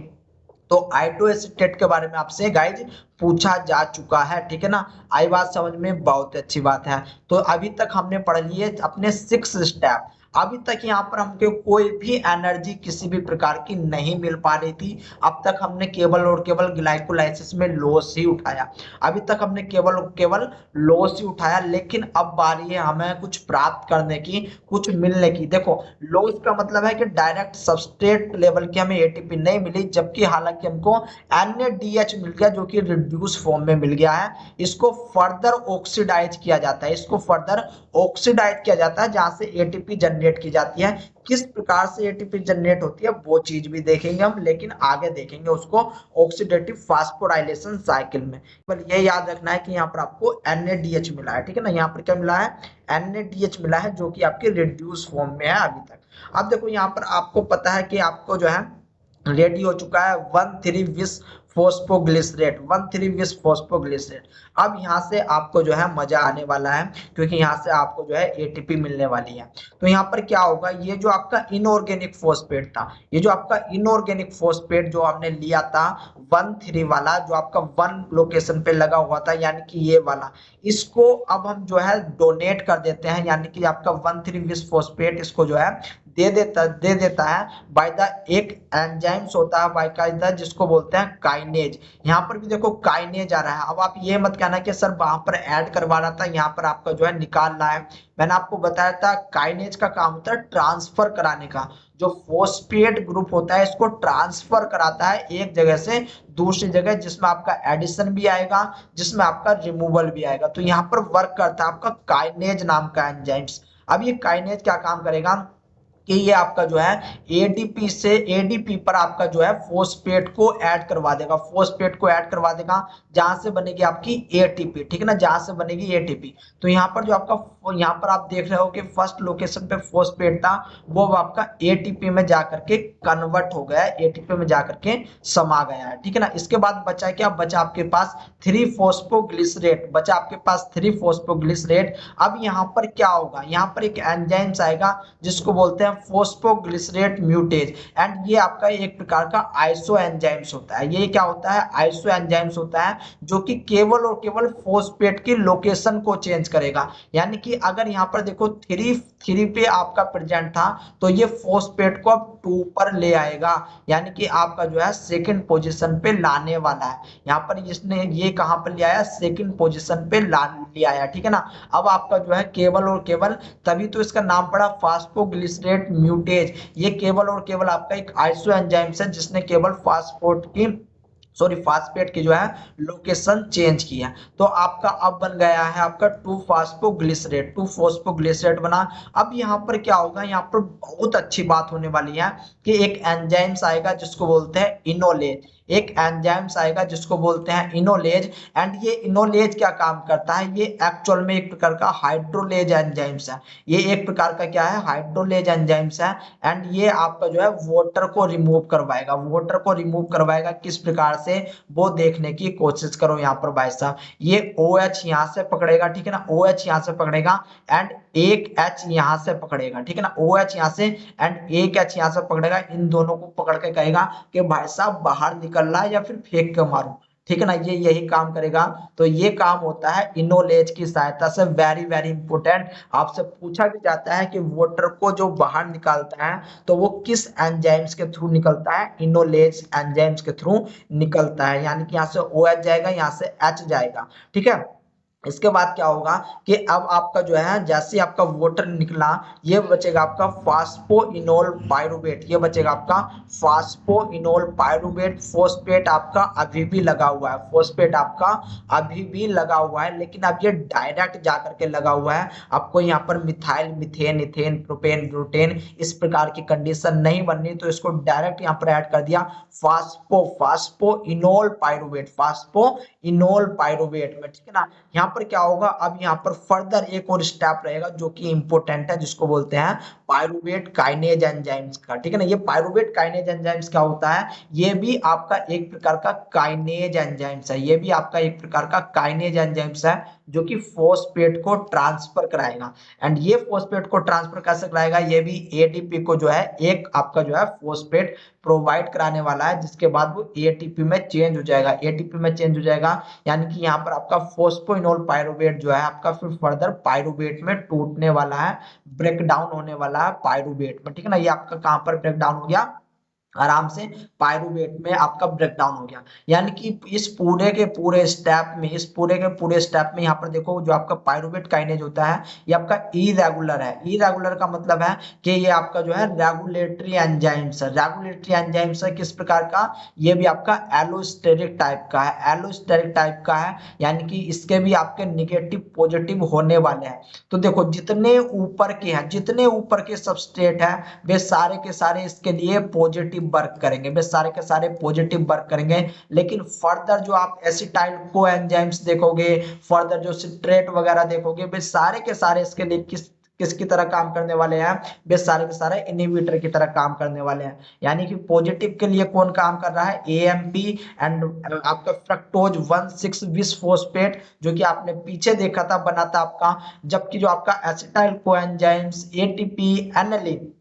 तो आइडोएसीटेट के बारे में आपसे गाइज पूछा जा चुका है, ठीक है ना, आई बात समझ में, बहुत अच्छी बात है। तो अभी तक हमने पढ़ लिए अपने 6 स्टेप। अभी तक यहाँ पर हमको कोई भी एनर्जी किसी भी प्रकार की नहीं मिल पा रही थी, अब तक हमने केवल और केवल ग्लाइकोलाइसिस में लॉस ही उठाया, अभी तक हमने केवल और केवल लॉस ही उठाया, लेकिन अब बारी है हमें कुछ प्राप्त करने की, कुछ मिलने की। देखो लॉस का मतलब है कि डायरेक्ट सबस्ट्रेट लेवल की हमें ATP नहीं मिली, जबकि हालांकि हमको NADH मिल गया जो कि रिड्यूस फॉर्म में मिल गया है। इसको फर्दर ऑक्सीडाइज किया जाता है, इसको फर्दर ऑक्सीडाइज किया जाता है जहां से ATP जनरेट की जाती है। किस प्रकार से ATP जनरेट होती है वो चीज भी देखेंगे हम, लेकिन आगे देखेंगे उसको ऑक्सीडेटिव फास्फोराइलेशन साइकिल में। पर ये याद रखना है कि यहाँ पर आपको NADH मिला है, ठीक है ना, यहाँ पर क्या मिला है, NADH मिला है जो कि आपके रिड्यूस फॉर्म में है अभी तक। अब देखो यहाँ पर आपको पता है कि आपको जो है रेडी हो चुका है 1,3 विस फोस्फोग्लिसरेट, 1,3 विस फोस्फोग्लिसरेट। अब यहाँ से आपको जो है मजा आने वाला है, क्योंकि यहाँ से आपको जो है एटीपी मिलने वाली है। तो यहाँ पर क्या होगा, ये जो आपका इनऑर्गेनिक फोस्फेट था, ये जो आपका इनऑर्गेनिक फोस्फेट जो हमने लिया था 1,3 वाला, जो आपका 1 लोकेशन पे लगा हुआ था, यानी कि ये वाला, इसको अब हम जो है डोनेट कर देते हैं, यानी कि आपका 1,3 विस फोस्फेट इसको जो है दे देता है बाय द एक एंजाइम्स होता है बाकायदा, जिसको बोलते हैं काइनेज। यहाँ पर भी देखो काइनेज आ रहा है। अब आप ये मत कहना कि सर वहां पर ऐड करवा रहा था, यहाँ पर आपका जो है निकाल रहा है। मैंने आपको बताया था काइनेज का काम होता है ट्रांसफर कराने का। जो फोस्फेट ग्रुप होता है इसको ट्रांसफर कराता है एक जगह से दूसरी जगह, जिसमें आपका एडिशन भी आएगा, जिसमें आपका रिमूवल भी आएगा। तो यहाँ पर वर्क करता है आपका काइनेज नाम का एंजाइम्स। अब ये काइनेज क्या काम करेगा कि ये आपका जो है एडीपी से एडीपी पर आपका जो है फोस्फेट को ऐड करवा देगा, फोस्फेट को ऐड करवा देगा, जहां से बनेगी आपकी एटीपी, ठीक है ना, जहां से बनेगी एटीपी। तो यहाँ पर जो आपका यहाँ पर आप देख रहे हो कि फर्स्ट लोकेशन पे फोस्फेट था, वो आपका एटीपी में जाकर के कन्वर्ट हो गया, एटीपी में जाकर के समा गया है, ठीक है ना। इसके बाद बचा क्या, बचा आपके पास 3 फोस्फोग्लिसरेट, बचा आपके पास 3 फोस्फोग्लिसरेट। अब यहाँ पर क्या होगा, यहाँ पर एक एंजाइम्स आएगा जिसको बोलते हैं फोस्फोग्लिसरेट म्यूटेज, एंड ये आपका एक प्रकार का आइसो एंजाइम्स होता है। ये क्या होता है, आइसो एंजाइम्स होता है, जो कि केवल और केवल फोस्फेट की लोकेशन को चेंज करेगा। यानी कि अगर यहाँ पर देखो 3 पे आपका प्रेजेंट था, तो ये फोस्फेट को अब 2 पर ले आएगा, यानी कि आपका जो है सेकंड पोजीशन पे लाने वाला है। यहाँ पर इसने ये कहां पर ले आया, सेकंड पोजीशन पे ले आया, ठीक है ना। अब आपका जो है केवल और केवल, तभी तो इसका नाम पड़ा फास्फोग्लिसरेट म्यूटेज। ये केवल और केवल आपका एक आइसो एंजाइम्स है, जिसने केवल फास्फेट की जो है लोकेशन चेंज की है। तो आपका अब बन गया है आपका 2 फास्फोग्लिसरेट बना। अब यहाँ पर क्या होगा, यहाँ पर बहुत अच्छी बात होने वाली है कि एक एंजाइम्स आएगा जिसको बोलते हैं इनोलेज, एक एंजाइम्स आएगा जिसको बोलते हैं इनोलेज। एंड ये इनोलेज क्या काम करता है, ये एक्चुअल में एक प्रकार का हाइड्रोलेज एंजाइम्स है। ये एक प्रकार का क्या है, हाइड्रोलेज एंजाइम्स है। एंड ये आपका जो है वाटर को रिमूव करवाएगा, वाटर को रिमूव करवाएगा किस प्रकार से, वो देखने की कोशिश करो। यहाँ पर भाई साहब ये OH यहाँ से पकड़ेगा, ठीक है ना, OH यहाँ से पकड़ेगा, एंड एक H यहाँ से पकड़ेगा, ठीक है ना, OH यहाँ से एंड एक H यहाँ से पकड़ेगा। इन दोनों को पकड़ के कहेगा कि भाई साहब बाहर निकल रहा है या फिर फेंक के मारो, ठीक है ना, ये यही काम करेगा। तो ये काम होता है इनोलेज की सहायता से। वेरी वेरी इंपोर्टेंट, आपसे पूछा भी जाता है कि वाटर को जो बाहर निकालता है तो वो किस एंजाइम्स के थ्रू निकलता है, इनोलेज एंजाइम्स के थ्रू निकलता है। यानी कि यहाँ से OH जाएगा, यहाँ से H जाएगा, ठीक है। इसके बाद क्या होगा कि अब आपका जो है जैसे आपका वाटर निकला, ये बचेगा आपका फास्फोइनोल पायरुवेट, ये बचेगा आपका फास्फोइनोल पायरुवेट। फोस्फेट आपका अभी भी लगा हुआ है, फोस्फेट आपका अभी भी लगा हुआ है, लेकिन अब ये डायरेक्ट जाकर के लगा हुआ है। आपको यहाँ पर methyl, methane, ethane, propane, butane इस प्रकार की कंडीशन नहीं बननी, तो इसको डायरेक्ट यहाँ पर ऐड कर दिया फास्फोइनोल पायरुवेट, फास्फोइनोल पायरुवेट में, ठीक है ना। यहाँ पर क्या होगा, अब यहाँ पर फर्दर एक और स्टेप रहेगा जो कि इंपॉर्टेंट है, जिसको बोलते हैं पायरुवेट काइनेज एंजाइम्स का, ठीक है ना। ये पायरुवेट काइनेज एंजाइम्स क्या होता है, ये भी आपका एक प्रकार का काइनेज एंजाइम्स है, ये भी आपका एक प्रकार का काइनेज एंजाइम्स है, जो कि फोस्फेट को ट्रांसफर कराएगा। एंड ये फोस्फेट को ट्रांसफर कैसे कराएगा, ये भी एडीपी को जो है एक आपका जो है फोस्फेट प्रोवाइड कराने वाला है, जिसके बाद वो एटीपी में चेंज हो जाएगा, एटीपी में चेंज हो जाएगा। यानी कि यहाँ पर आपका फोस्फोइनोल पायरुवेट जो है आपका फिर फर्दर पायरुवेट में टूटने वाला है, ब्रेक डाउन होने वाला है पायरुवेट में, ठीक है ना। ये आपका कहां पर ब्रेक डाउन हो गया, आराम से पायरुवेट में आपका ब्रेकडाउन हो गया। यानी कि इस पूरे के पूरे स्टेप में, इस पूरे के पूरे स्टेप में यहाँ पर देखो जो आपका पायरुवेट काइनेज होता है ये आपका इरेगुलर है। इरेगुलर का मतलब है कि ये आपका जो है रेगुलेटरी एंजाइम्स है, रेगुलेटरी एंजाइम्स है किस प्रकार का, ये भी आपका एलोस्टेरिक टाइप का है, एलोस्टेरिक टाइप का है। यानी कि इसके भी आपके निगेटिव पॉजिटिव होने वाले हैं। तो देखो जितने ऊपर के हैं, जितने ऊपर के सबस्ट्रेट है, वे सारे के सारे इसके लिए पॉजिटिव वर्क करेंगे, वे सारे के सारे पॉजिटिव वर्क करेंगे। लेकिन फर्दर जो आप एसिटाइल को एंजाइम्स देखोगे, फर्दर जो सिट्रेट वगैरह देखोगे, वे सारे के सारे इसके लिए किस किसकी तरह काम करने वाले हैं, वे सारे के सारे इनहिबिटर की तरह काम करने वाले हैं। यानी कि पॉजिटिव के लिए कौन काम कर रहा है, एएमपी एंड आपका फ्रक्टोज 1,6 बिसफॉस्फेट, जो कि आपने पीछे देखा था बना था आपका, जबकि जो आपका एसिटाइल कोएंजाइम्स एटीपी एनालिन,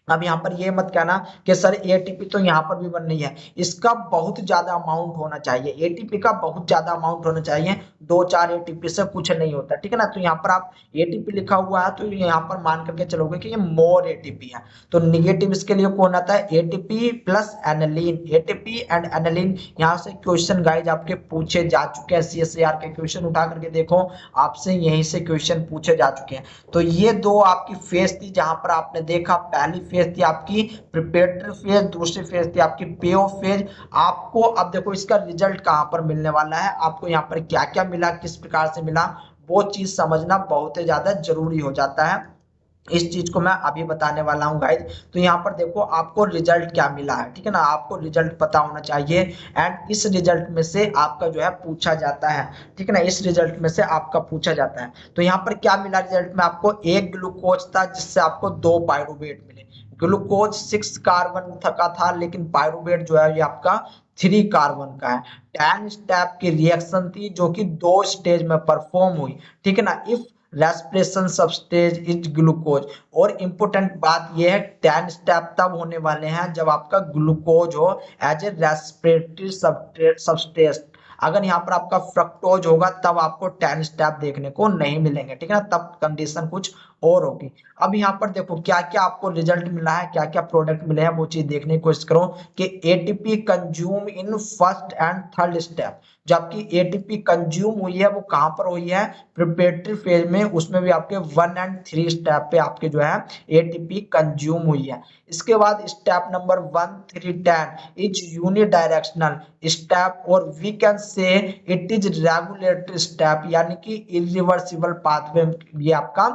अब यहाँ पर ये मत कहना कि सर एटीपी तो यहाँ पर भी बन रही है, इसका बहुत ज्यादा अमाउंट होना चाहिए, एटीपी का बहुत ज्यादा अमाउंट होना चाहिए, 2-4 एटीपी से कुछ नहीं होता, ठीक है ना। तो यहाँ पर आप एटीपी लिखा हुआ है तो यहाँ पर मान करके चलोगे कि ये मोर एटीपी है, तो निगेटिव इसके लिए कौन आता है, ATP plus aniline, ATP and aniline. यहाँ से क्वेश्चन गाइज आपके पूछे जा चुके हैं, सीएसईआर के क्वेश्चन उठा करके देखो, आपसे यहीं से क्वेश्चन पूछे जा चुके हैं। तो ये दो आपकी फेज थी जहां पर आपने देखा, पहली फेज थी आपकी प्रिपरेटरी फेज, दूसरी फेज थी आपकी पे ऑफ फेज। आपको अब देखो इसका रिजल्ट कहां पर मिलने वाला है, आपको यहाँ पर क्या क्या मिला, किस प्रकार से मिला, वो चीज समझना बहुत ही ज्यादा जरूरी हो जाता है। इस चीज को मैं अभी बताने वाला हूं गाइज। तो यहाँ पर देखो आपको रिजल्ट क्या मिला है, ठीक है ना, आपको रिजल्ट पता होना चाहिए। एंड इस रिजल्ट में से आपका जो है पूछा जाता है, ठीक है ना, इस रिजल्ट में से आपका पूछा जाता है। तो यहाँ पर क्या मिला रिजल्ट में, आपको एक ग्लूकोज था जिससे आपको 2 पायरुवेट मिले। ग्लूकोज 6 कार्बन का था, लेकिन पायरुवेट जो है ये आपका 3 कार्बन का है। 10 स्टेप की रिएक्शन थी जो कि 2 स्टेज में परफॉर्म हुई, ठीक है ना, इफ रेस्पिरेशन सबस्टेज इज ग्लूकोज। और इंपोर्टेंट बात यह है 10 स्टेप तब होने वाले हैं जब आपका ग्लूकोज हो एज ए रेस्पिरेटरी सबस्टेज। अगर यहाँ पर आपका फ्रक्टोज होगा तब आपको 10 स्टेप देखने को नहीं मिलेंगे, ठीक है ना, तब कंडीशन कुछ और होगी। अब यहाँ पर देखो क्या क्या आपको रिजल्ट मिला है, क्या क्या प्रोडक्ट मिले हैं, वो चीज देखने की कोशिश करो कि ATP consume in first and third step. जो आपकी एटीपी कंज्यूम हुई है वो कहां पर हुई है, प्रिपरेटरी फेज में, उसमें भी आपके 1 और 3 स्टेप पे आपके जो है एटीपी कंज्यूम हुई है। इसके बाद step number 1, 3, 10 is unidirectional step, और we can say it is regulatory step, यानी कि इरिवर्सिबल पाथवे ये आपका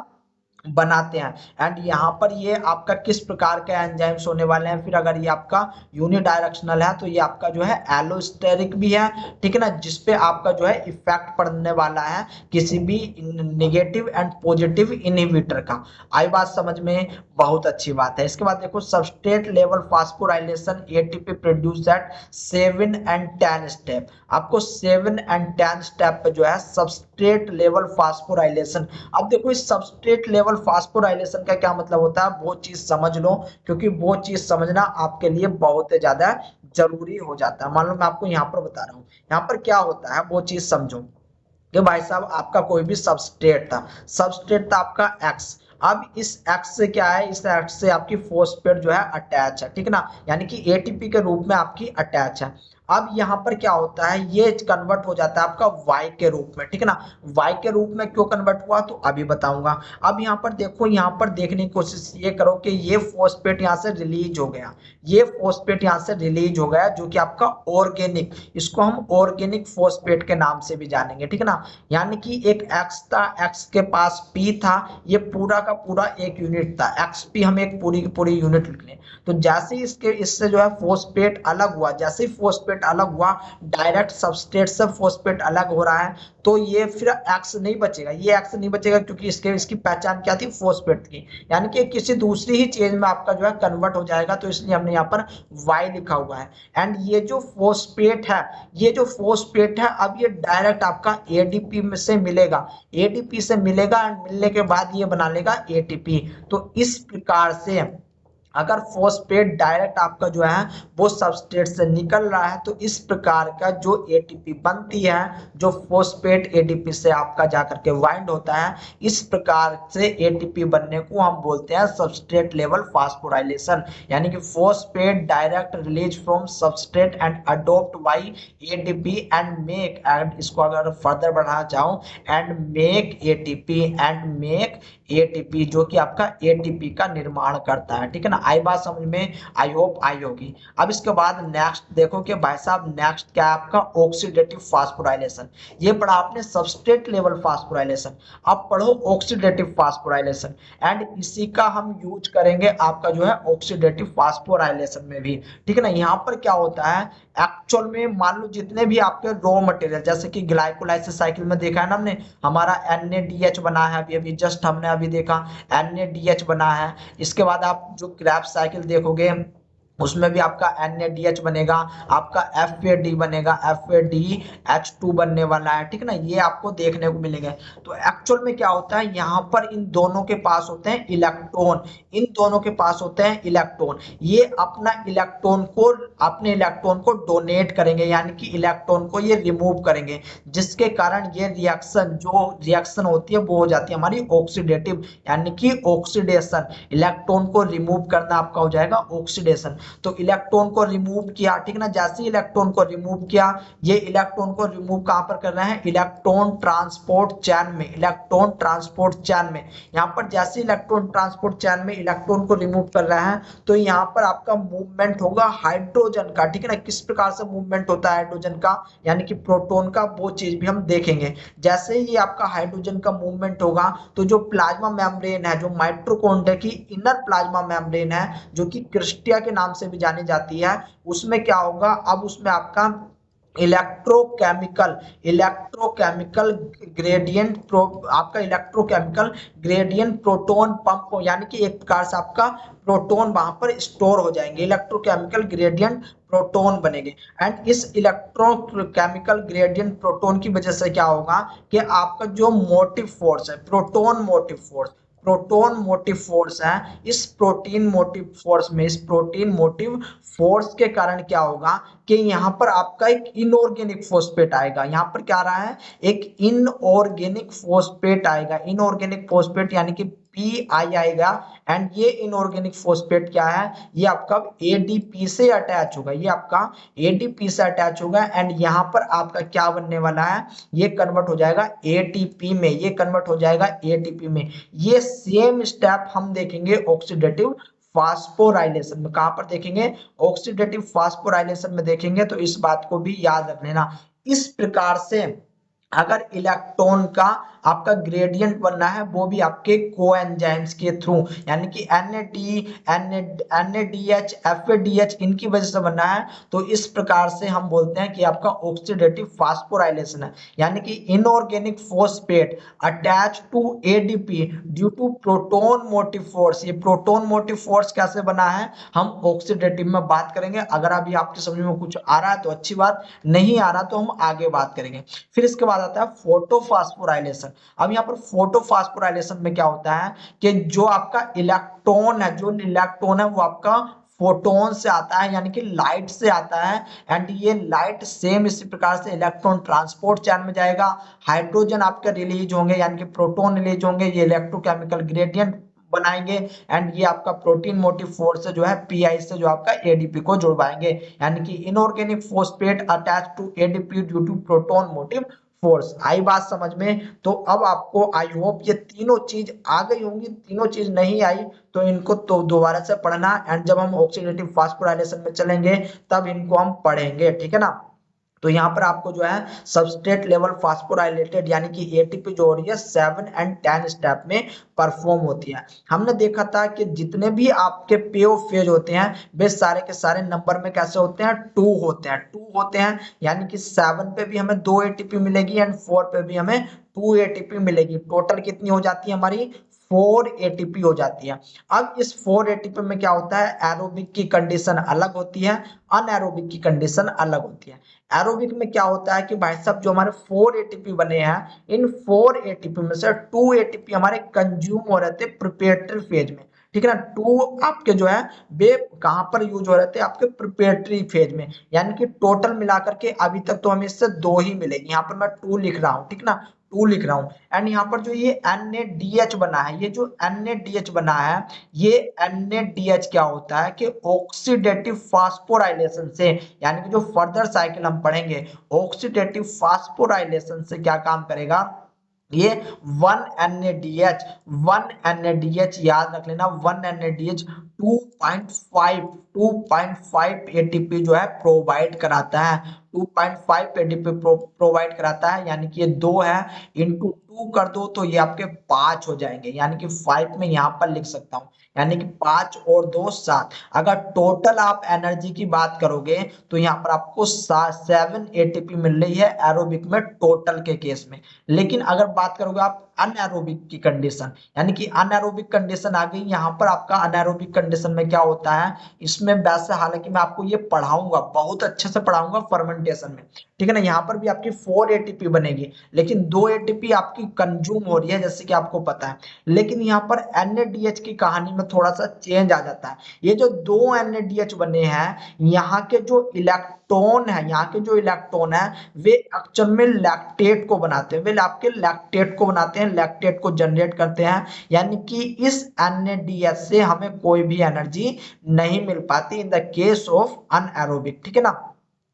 बनाते हैं। एंड यहाँ पर ये आपका किस प्रकार के एंजाइम्स होने वाले हैं, फिर अगर ये आपका यूनिडायरेक्शनल है तो ये आपका जो है एलोस्टेरिक भी है, ठीक है ना, जिसपे आपका जो है इफेक्ट पड़ने वाला है किसी भी नेगेटिव एंड पॉजिटिव इनहिबिटर का। आई बात समझ में, बहुत अच्छी बात है। इसके बाद देखो substrate level phosphorylation ATP produce at 7 and 10 step. आपको 7 एंड 10 स्टेप पे जो है सबस्ट्रेट लेवल फास्फोराइलेशन। अब देखो इस सबस्ट्रेट लेवल फास्फोराइलेशन का क्या मतलब होता है, वो चीज समझ लो, क्योंकि वो चीज समझना आपके लिए बहुत ज्यादा जरूरी हो जाता है। मान लो मैं आपको यहाँ पर बता रहा हूँ, यहाँ पर क्या होता है वो चीज समझो कि भाई साहब आपका कोई भी सबस्ट्रेट था, सबस्ट्रेट था आपका एक्स। अब इस एक्स से क्या है, इस एक्स से आपकी फॉस्फेट जो है अटैच है, ठीक है ना, यानी कि एटीपी के रूप में आपकी अटैच है। अब यहाँ पर क्या होता है, ये कन्वर्ट हो जाता है आपका वाई के रूप में, ठीक है ना। वाई के रूप में क्यों कन्वर्ट हुआ तो अभी बताऊंगा। अब यहाँ पर देखो, यहाँ पर देखने की कोशिश ये करो कि ये फॉस्फेट यहाँ से रिलीज हो गया, ये फॉस्फेट यहाँ से रिलीज हो गया, जो कि आपका ऑर्गेनिक, इसको हम ऑर्गेनिक फॉस्फेट के नाम से भी जानेंगे, ठीक है ना। यानी कि एक एक्स था, एक्स के पास पी था, ये पूरा का पूरा एक यूनिट था, एक्स पी हम एक पूरी की पूरी यूनिट लिख लें। तो जैसे ही इसके इससे जो है फॉस्फेट अलग हुआ, जैसे ही फॉस्फेट अलग हुआ, डायरेक्ट सबस्ट्रेट से फॉस्फेट अलग हो रहा है, तो ये फिर एक्स नहीं बचेगा, ये एक्स नहीं बचेगा, क्योंकि इसकी पहचान क्या थी, फॉस्फेट की, यानी कि किसी दूसरी ही चीज में आपका जो है कन्वर्ट हो जाएगा, तो इसलिए हमने यहाँ पर वाई लिखा हुआ है। एंड ये जो फॉस्फेट है, ये जो फॉस्फेट है, अब ये डायरेक्ट आपका एडीपी में से मिलेगा, एडीपी से मिलेगा, एंड मिलने के बाद ये बना लेगा एटीपी। तो इस प्रकार से अगर फॉस्फेट डायरेक्ट आपका जो है वो सबस्ट्रेट से निकल रहा है, तो इस प्रकार का जो एटीपी बनती है, जो फॉस्फेट एडीपी से आपका जाकर के वाइंड होता है, इस प्रकार से एटीपी बनने को हम बोलते हैं सबस्ट्रेट लेवल फास्फोराइलेशन। यानी कि phosphate direct release from substrate and adopt by ATP and make, and इसको अगर फर्दर बढ़ाना चाहूं, and make ATP, and make ATP, जो कि आपका एटीपी का निर्माण करता है, ठीक है ना। आई बात समझ में, आई होप आई होगी। अब इसके बाद नेक्स्ट देखो कि भाई साहब नेक्स्ट क्या है आपका, ऑक्सीडेटिव फास्फोराइलेशन। ये पढ़ा आपने सबस्ट्रेट लेवल फास्फोराइलेशन, अब पढ़ो ऑक्सीडेटिव फास्फोराइलेशन, एंड इसी का हम यूज करेंगे आपका जो है ऑक्सीडेटिव फास्फोराइलेशन में भी, ठीक है ना। यहाँ पर क्या होता है, एक्चुअल में मान लो जितने भी आपके रॉ मटेरियल, जैसे कि ग्लाइकोलाइसिस साइकिल में देखा है ना हमने, हमारा NADH बना है, अभी अभी जस्ट हमने अभी देखा NADH बना है। इसके बाद आप जो क्रेब्स साइकिल देखोगे उसमें भी आपका NADH बनेगा, आपका FAD बनेगा, FADH2 बनने वाला है, ठीक है ना, ये आपको देखने को मिलेंगे। तो एक्चुअल में क्या होता है, यहाँ पर इन दोनों के पास होते हैं इलेक्ट्रॉन, इन दोनों के पास होते हैं इलेक्ट्रॉन, ये अपने इलेक्ट्रॉन को डोनेट करेंगे, यानी कि इलेक्ट्रॉन को ये रिमूव करेंगे, जिसके कारण ये रिएक्शन होती है वो हो जाती है हमारी ऑक्सीडेटिव, यानी कि ऑक्सीडेशन। इलेक्ट्रॉन को रिमूव करना आपका हो जाएगा ऑक्सीडेशन। तो इलेक्ट्रॉन को रिमूव किया, ठीक है ना, जैसे इलेक्ट्रॉन को रिमूव किया, ये इलेक्ट्रॉन को रिमूव कहां पर कर रहे हैं, इलेक्ट्रॉन ट्रांसपोर्ट चेन में, इलेक्ट्रॉन ट्रांसपोर्ट चेन में। यहां पर जैसे इलेक्ट्रॉन ट्रांसपोर्ट चेन में इलेक्ट्रॉन को रिमूव कर रहे हैं, तो यहां पर आपका मूवमेंट होगा हाइड्रोजन का, ठीक है ना। किस प्रकार से मूवमेंट होता है हाइड्रोजन का, यानी कि प्रोटॉन का, वो चीज भी हम देखेंगे। जैसे ही आपका हाइड्रोजन का मूवमेंट होगा, तो जो प्लाज्मा मेम्ब्रेन है, जो माइटोकॉन्ड्रिया की इनर प्लाज्मा मेम्ब्रेन है, जो कि क्रिस्टिया के नाम से भी जानी जाती है, उसमें क्या होगा, अब उसमें आपका इलेक्ट्रोकेमिकल ग्रेडियंट आपका इलेक्ट्रोकेमिकल ग्रेडियंट प्रोटॉन पंप हो, यानी कि एक प्रकार से आपका प्रोटॉन वहां पर स्टोर हो जाएंगे, इलेक्ट्रोकेमिकल ग्रेडियंट प्रोटॉन बनेंगे। एंड इस इलेक्ट्रोकेमिकल ग्रेडियंट प्रोटॉन की वजह से क्या होगा कि आपका जो मोटिव फोर्स है, प्रोटॉन मोटिव फोर्स है, इस प्रोटीन मोटिव फोर्स के कारण क्या होगा कि यहाँ पर आपका एक इनऑर्गेनिक फोस्फेट आएगा। यहाँ पर क्या आ रहा है, एक इनऑर्गेनिक फोस्फेट आएगा, इनऑर्गेनिक फोस्फेट यानी कि PI आएगा। एंड ये इनऑर्गेनिक फोस्फेट क्या है, ये आपका ADP से अटैच होगा, ये आपका ADP से अटैच होगा। एंड यहाँ पर आपका क्या बनने वाला है, ये कन्वर्ट हो जाएगा ATP में, ये कन्वर्ट हो जाएगा ATP में। ये सेम स्टेप हम देखेंगे ऑक्सीडेटिव फास्फोराइलेशन में। कहां पर देखेंगे, ऑक्सीडेटिव फास्फोराइलेशन में देखेंगे। तो इस बात को भी याद रख लेना। इस प्रकार से अगर इलेक्ट्रॉन का आपका ग्रेडियंट बनना है, वो भी आपके कोएंजाइम्स के थ्रू, यानी कि NADH FADH इनकी वजह से बनना है। तो इस प्रकार से हम बोलते हैं कि आपका ऑक्सीडेटिव फास्फोराइलेशन है, यानी कि inorganic phosphate attach to ADP due to proton motive force. ये प्रोटॉन मोटिव फोर्स कैसे बना है, हम ऑक्सीडेटिव में बात करेंगे। अगर अभी आपके समझ में कुछ आ रहा है तो अच्छी बात, नहीं आ रहा तो हम आगे बात करेंगे। फिर इसके बाद आता है फोटोफॉस्फोराइलेशन। अब यहाँ पर फोटोफॉस्फोराइलेशन में क्या होता है कि जो आपका इलेक्ट्रॉन है, वो आपका फोटोन से आता है, यानी कि लाइट से आता है। एंड ये लाइट सेम इसी प्रकार से इलेक्ट्रॉन ट्रांसपोर्ट चेन में जाएगा, हाइड्रोजन आपके रिलीज होंगे, यानी कि प्रोटॉन रिलीज होंगे, ये इलेक्ट्रोकेमिकल ग्रेडियंट बनाएंगे। एंड ये आपका प्रोटीन मोटिव फोर्स से जो है PI से जो आपका ADP को जुड़वाएंगे, यानी कि inorganic phosphate attach to ADP due to proton motive force. आई बात समझ में? तो अब आपको आई होप ये तीनों चीज आ गई होंगी। तीनों चीज नहीं आई तो इनको तो दोबारा से पढ़ना, एंड जब हम ऑक्सीडेटिव फास्फोराइलेशन में चलेंगे तब इनको हम पढ़ेंगे, ठीक है ना। तो यहाँ पर आपको जो है सबस्ट्रेट लेवल फास्फोराइलेटेड यानी कि ATP जो हो रही है 7 एंड 10 स्टेप में परफॉर्म होती है। हमने देखा था कि जितने भी आपके पेओ फेज होते हैं वे सारे के सारे नंबर में कैसे होते हैं, 2 होते हैं, यानी कि 7 पे भी हमें 2 ATP मिलेगी एंड 4 पे भी हमें 2 ATP मिलेगी। टोटल कितनी हो जाती है हमारी, 4 ATP हो जाती है। अब इस 4 ATP में क्या होता है, एरोबिक की कंडीशन अलग होती है, अनएरोबिक की कंडीशन अलग होती है। एरोबिक में क्या होता है कि भाई साहब जो हमारे 4 ATP बने हैं, इन 4 ATP में से 2 ATP हमारे कंज्यूम हो रहे थे प्रिपरेटरी फेज में, ठीक है ना। 2 आपके जो है वे कहां पर यूज हो रहे थे, आपके प्रिपरेटरी फेज में, यानी कि टोटल मिलाकर के अभी तक तो हमें इससे 2 ही मिलेगी। यहाँ पर मैं 2 लिख रहा हूँ, ठीक ना, 2 लिख रहा हूँ। एंड यहाँ पर जो ये NADH बना है, ये जो NADH बना है, ये NADH क्या होता है कि ऑक्सीडेटिव फास्फोराइलेशन से, यानी कि जो फर्दर साइकिल हम पढ़ेंगे ऑक्सीडेटिव फास्फोराइलेशन से क्या काम करेगा, ये 1 NADH याद रख लेना, 1 NADH 2.5 ATP जो है प्रोवाइड कराता है, 2.5 ATP प्रोवाइड कराता है, यानी कि ये 2 है इंटू 2 कर दो तो ये आपके 5 हो जाएंगे, यानी कि 5 में यहाँ पर लिख सकता हूँ, यानी कि 5 और 2 7। अगर टोटल आप एनर्जी की बात करोगे तो यहाँ पर आपको 7 एटीपी मिल रही है एरोबिक में टोटल के केस में। लेकिन अगर बात करोगे आप अनएरोबिक की कंडीशन, यानी कि अनएरोबिक कंडीशन आ गई यहाँ पर। आपका अनएरोबिक कंडीशन में क्या होता है, इसमें वैसे हालांकि मैं आपको ये पढ़ाऊंगा, बहुत अच्छे से पढ़ाऊंगा फर्मेंटेशन में, ठीक है ना। यहाँ पर भी आपकी 4 एटीपी बनेगी, लेकिन 2 एटीपी आपकी कंज्यूम हो रही है जैसे कि आपको पता है। लेकिन यहाँ पर NADH की कहानी में थोड़ा सा चेंज आ जाता है। ये जो 2 NADH बने हैं, यहाँ के जो इलेक्ट्रॉन है, यहाँ के जो इलेक्ट्रॉन है वे एक्चुअल में लैक्टेट को बनाते हैं, वे आपके लैक्टेट को बनाते हैं, लैक्टेट को जनरेट करते हैं। यानी कि इस NADH से हमें कोई भी एनर्जी नहीं मिल पाती in the case of anaerobic, ठीक है ना।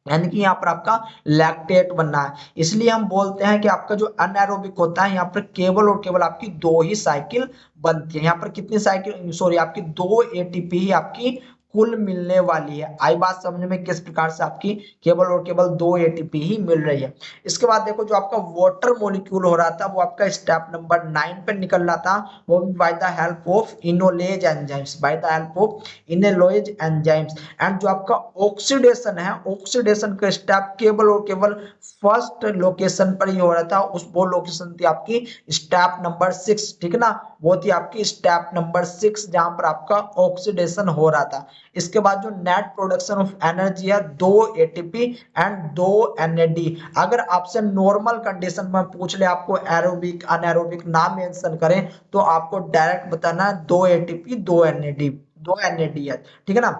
यानी कि यहाँ पर आपका लैक्टेट बनना है, इसलिए हम बोलते हैं कि आपका जो अनएरोबिक होता है यहाँ पर केवल और केवल आपकी 2 ही साइकिल बनती है। यहाँ पर कितनी साइकिल, सॉरी, आपकी 2 एटीपी ही आपकी कुल मिलने वाली है। आई बात समझ में, किस प्रकार से आपकी केवल और केवल 2 एटीपी ही मिल रही है। इसके बाद देखो जो आपका वाटर मॉलिक्यूल हो रहा था वो आपका स्टेप नंबर 9 पे निकल रहा था, वो भी by the help of enolase enzymes, by the help of enolase enzymes. And जो आपका ऑक्सीडेशन है, ऑक्सीडेशन का स्टेप केवल और केवल फर्स्ट लोकेशन पर ही हो रहा था, उस वो लोकेशन थी आपकी स्टेप नंबर 6, ठीक है ना। वो थी आपकी स्टेप नंबर 6 जहां पर आपका ऑक्सीडेशन हो रहा था। इसके बाद जो नेट प्रोडक्शन ऑफ एनर्जी है 2 एटीपी एंड 2 NAD। अगर आपसे नॉर्मल कंडीशन में पूछ ले, आपको एरोबिक अनएरोबिक ना मेंशन करें तो आपको डायरेक्ट बताना है 2 एटीपी 2 NAD, 2 NAD है, ठीक है ना।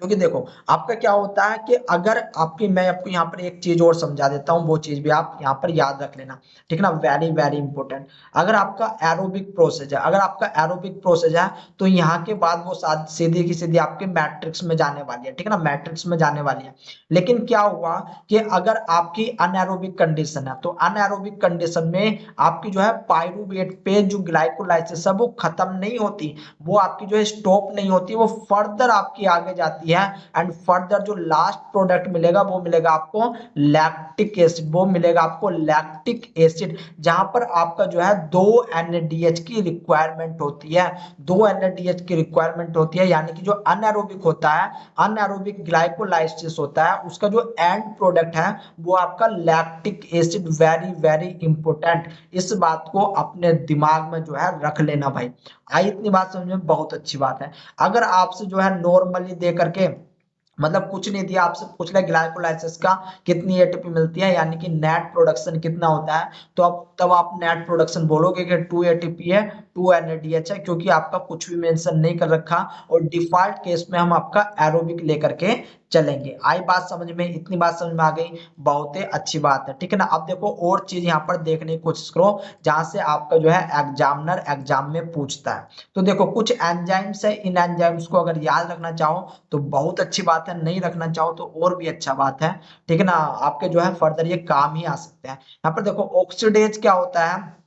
क्योंकि देखो आपका क्या होता है कि अगर आपकी, मैं आपको यहाँ पर एक चीज और समझा देता हूँ, वो चीज भी आप यहाँ पर याद रख लेना, ठीक है ना, वेरी वेरी इंपॉर्टेंट। अगर आपका एरोबिक प्रोसेस है, अगर आपका एरोबिक प्रोसेस है तो यहाँ के बाद वो सीधी की सीधी आपके मैट्रिक्स में जाने वाली है, ठीक है ना, मैट्रिक्स में जाने वाली है। लेकिन क्या हुआ कि अगर आपकी अनएरोबिक कंडीशन है तो अनएरोबिक कंडीशन में आपकी जो है पायरूवेट पे जो ग्लाइकोलाइसिस है वो खत्म नहीं होती, वो आपकी जो है स्टॉप नहीं होती, वो फर्दर आपकी आगे जाती है। एंड फर्दर जो लास्ट प्रोडक्ट मिलेगा वो मिलेगा आपको लैक्टिक एसिड, वो मिलेगा आपको लैक्टिक एसिड, जहां पर आपका जो है 2 NADH की रिक्वायरमेंट होती है, 2 NADH की रिक्वायरमेंट होती है। यानी कि जो अनएरोबिक होता है, अनएरोबिक ग्लाइकोलाइसिस होता है, उसका जो एंड प्रोडक्ट है वो आपका lactic acid. Very very important, इस बात को अपने दिमाग में जो है रख लेना भाई। आई इतनी बात समझ में, बहुत अच्छी बात है। अगर आपसे जो है नॉर्मली दे करके, मतलब कुछ नहीं दिया, आपसे पूछ लिया ग्लाइकोलाइसिस का कितनी एटीपी मिलती है, यानी कि नेट प्रोडक्शन कितना होता है, तो अब तब आप नेट प्रोडक्शन बोलोगे कि 2 एटीपी है 2 NADH है, क्योंकि आपका कुछ भी मेंशन नहीं कर रखा, और डिफॉल्ट केस में हम आपका एरोबिक लेकर के चलेंगे। आई बात समझ में, इतनी बात समझ में आ गई, बहुत ही अच्छी बात है, ठीक है ना। अब देखो और चीज यहाँ पर देखने की कोशिश करो जहां से आपका जो है एग्जामिनर एग्जाम में पूछता है। तो देखो कुछ एंजाइम्स है, इन एंजाइम्स को अगर याद रखना चाहो तो बहुत अच्छी बात है, नहीं रखना चाहो तो और भी अच्छा बात है, ठीक है ना, आपके जो है फर्दर ये काम ही आ सकते हैं। यहाँ पर देखो ऑक्सीडेज क्या होता है,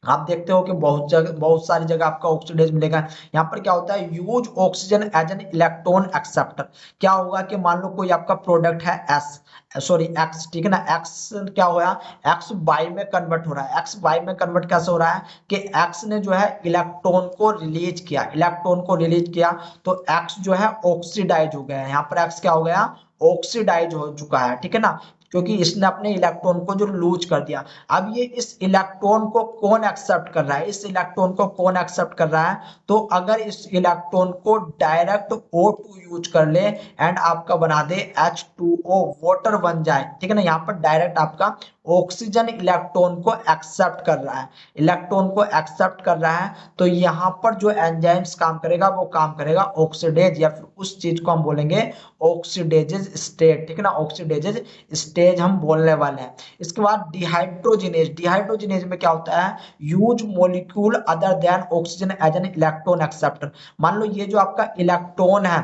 आप देखते हो कि बहुत जगह, बहुत सारी जगह आपका ऑक्सीडेज मिलेगा। यहाँ पर क्या होता है, use oxygen as an electron acceptor. क्या होगा कि मान लो कोई आपका प्रोडक्ट है एक्स, ठीक है ना, एक्स क्या हो रहा है, एक्स वाई में कन्वर्ट हो रहा है। एक्स वाई में कन्वर्ट कैसे हो रहा है कि एक्स ने जो है इलेक्ट्रॉन को रिलीज किया, इलेक्ट्रॉन को रिलीज किया तो एक्स जो है ऑक्सीडाइज हो गया है। यहाँ पर एक्स क्या हो गया, ऑक्सीडाइज हो चुका है, ठीक है ना, क्योंकि इसने अपने इलेक्ट्रॉन को जो लूज कर दिया। अब ये इस इलेक्ट्रॉन को कौन एक्सेप्ट कर रहा है, इस इलेक्ट्रॉन को कौन एक्सेप्ट कर रहा है, तो अगर इस इलेक्ट्रॉन को डायरेक्ट O2 यूज कर ले एंड आपका बना दे H2O, वाटर बन जाए, ठीक है ना, यहाँ पर डायरेक्ट आपका ऑक्सीजन इलेक्ट्रॉन को एक्सेप्ट कर रहा है, इलेक्ट्रॉन को एक्सेप्ट कर रहा है, तो यहाँ पर जो एंजाइम्स काम करेगा वो काम करेगा ऑक्सीडेज, या फिर उस चीज को हम बोलेंगे ऑक्सीडेजेज स्टेट, ठीक है ना, ऑक्सीडेजेज स्टेज हम बोलने वाले हैं। इसके बाद डिहाइड्रोजिनेज, डिहाइड्रोजिनेज में क्या होता है, use molecule other than oxygen as an electron acceptor. मान लो ये जो आपका इलेक्ट्रॉन है,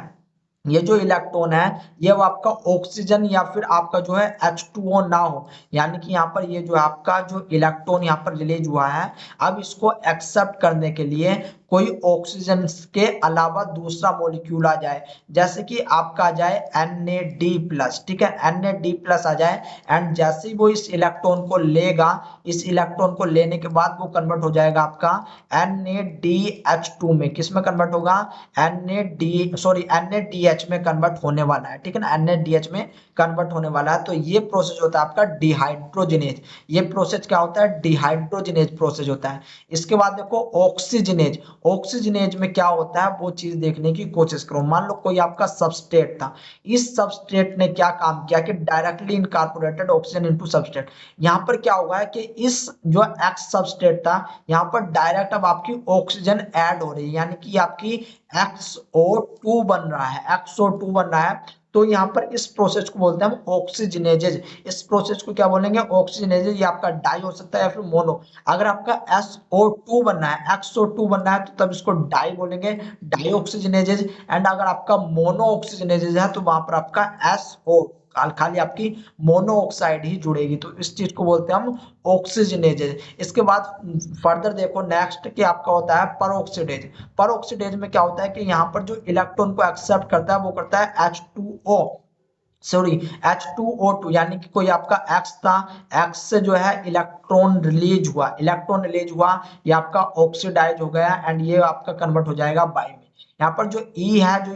ये जो इलेक्ट्रॉन है ये वो आपका ऑक्सीजन या फिर आपका जो है H2O ना हो, यानी कि यहाँ पर ये जो आपका जो इलेक्ट्रॉन यहाँ पर रिलीज हुआ है, अब इसको एक्सेप्ट करने के लिए कोई ऑक्सीजन के अलावा दूसरा मॉलिक्यूल आ जाए, जैसे कि आपका आ जाए Na+, ठीक है, Na+ आ जाए, एंड जैसे ही वो इस इलेक्ट्रॉन को लेगा, इस इलेक्ट्रॉन को लेने के बाद वो कन्वर्ट हो जाएगा आपका NaDH2 में। किस में कन्वर्ट होगा? NaDH में कन्वर्ट होने वाला है, ठीक है ना, NaDH में कन्वर्ट होने वाला है। तो ये प्रोसेस होता है आपका डिहाइड्रोजिनेज। ये प्रोसेस क्या होता है? डिहाइड्रोजिनेज प्रोसेस होता है। इसके बाद देखो ऑक्सीजनेज। ऑक्सीजनेज में क्या होता है वो चीज देखने की कोशिश करो। मान लो कोई आपका सबस्ट्रेट था, इस सबस्ट्रेट ने क्या काम किया कि directly incorporated oxygen into substrate. यहाँ पर क्या होगा है कि इस जो एक्स सबस्ट्रेट था, यहाँ पर डायरेक्ट अब आपकी ऑक्सीजन ऐड हो रही है, यानी कि आपकी XO2 बन रहा है, XO2 बन रहा है। तो यहाँ पर इस प्रोसेस को बोलते हैं हम ऑक्सीजनेजेज। इस प्रोसेस को क्या बोलेंगे? ऑक्सीजनेजेज। ये आपका डाई हो सकता है या फिर मोनो। अगर आपका SO2 बनना है, XO2 बनना है, तो तब इसको डाई बोलेंगे, डाई ऑक्सीजनेजेज। एंड अगर आपका मोनो ऑक्सीजनेजेज है तो वहां पर आपका SO खाली आपकी मोनो ऑक्साइड ही जुड़ेगी, तो इस चीज को बोलते हैं हम ऑक्सीजनेजेज। इसके बाद फर्दर देखो नेक्स्ट कि आपका होता है परऑक्सीडेज। परऑक्सीडेज में क्या होता है कि यहाँ पर जो इलेक्ट्रॉन को एक्सेप्ट करता है वो करता है H2O, यानी कि कोई आपका X था, X से जो है इलेक्ट्रॉन रिलीज हुआ, ये आपका ऑक्सीडाइज हो गया, एंड ये आपका कन्वर्ट हो जाएगा बाई में। यहाँ पर जो E है, जो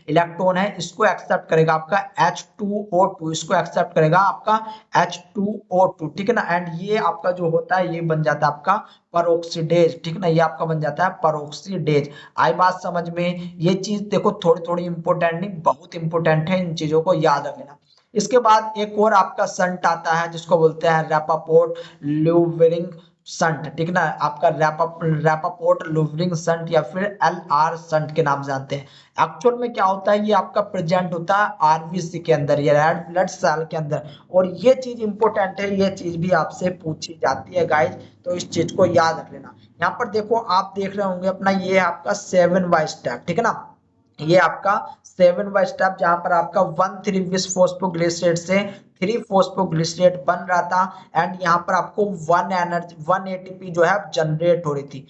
इलेक्ट्रॉन है, इसको एक्सेप्ट करेगा आपका H2O2, इसको एक्सेप्ट करेगा आपका H2O2, ठीक है ना। एंड ये आपका जो होता है ये बन जाता है आपका परऑक्सीडेज, ठीक है ना, ये आपका बन जाता है परऑक्सीडेज। आई बात समझ में? ये चीज देखो थोड़ी थोड़ी इंपोर्टेंट नहीं, बहुत इंपोर्टेंट है, इन चीजों को याद रख लेना। इसके बाद एक और आपका संट आता है जिसको बोलते हैं रैपापोर्ट लुवरिंग संट, ठीक ना, आपका रैपापोर्ट लुवरिंग संट या फिर LR संट के नाम से जानते हैं। एक्चुअल में क्या होता है? ये आपका प्रेजेंट होता है RBC के अंदर, ये रेड ब्लड सेल के अंदर, और ये चीज इंपॉर्टेंट है, ये चीज भी आपसे पूछी जाती है गाइज, तो इस चीज को याद रख लेना। यहाँ पर देखो आप देख रहे होंगे अपना, ये है आपका 7 स्टेप, ठीक है ना, ये आपका 7 स्टेप, जहां पर आपका 1,3 बिस फॉस्फोग्लिसरेट से 3 फॉस्फोग्लिसरेट बन रहा था, एंड यहाँ पर आपको 1 ATP जो है जनरेट हो रही थी,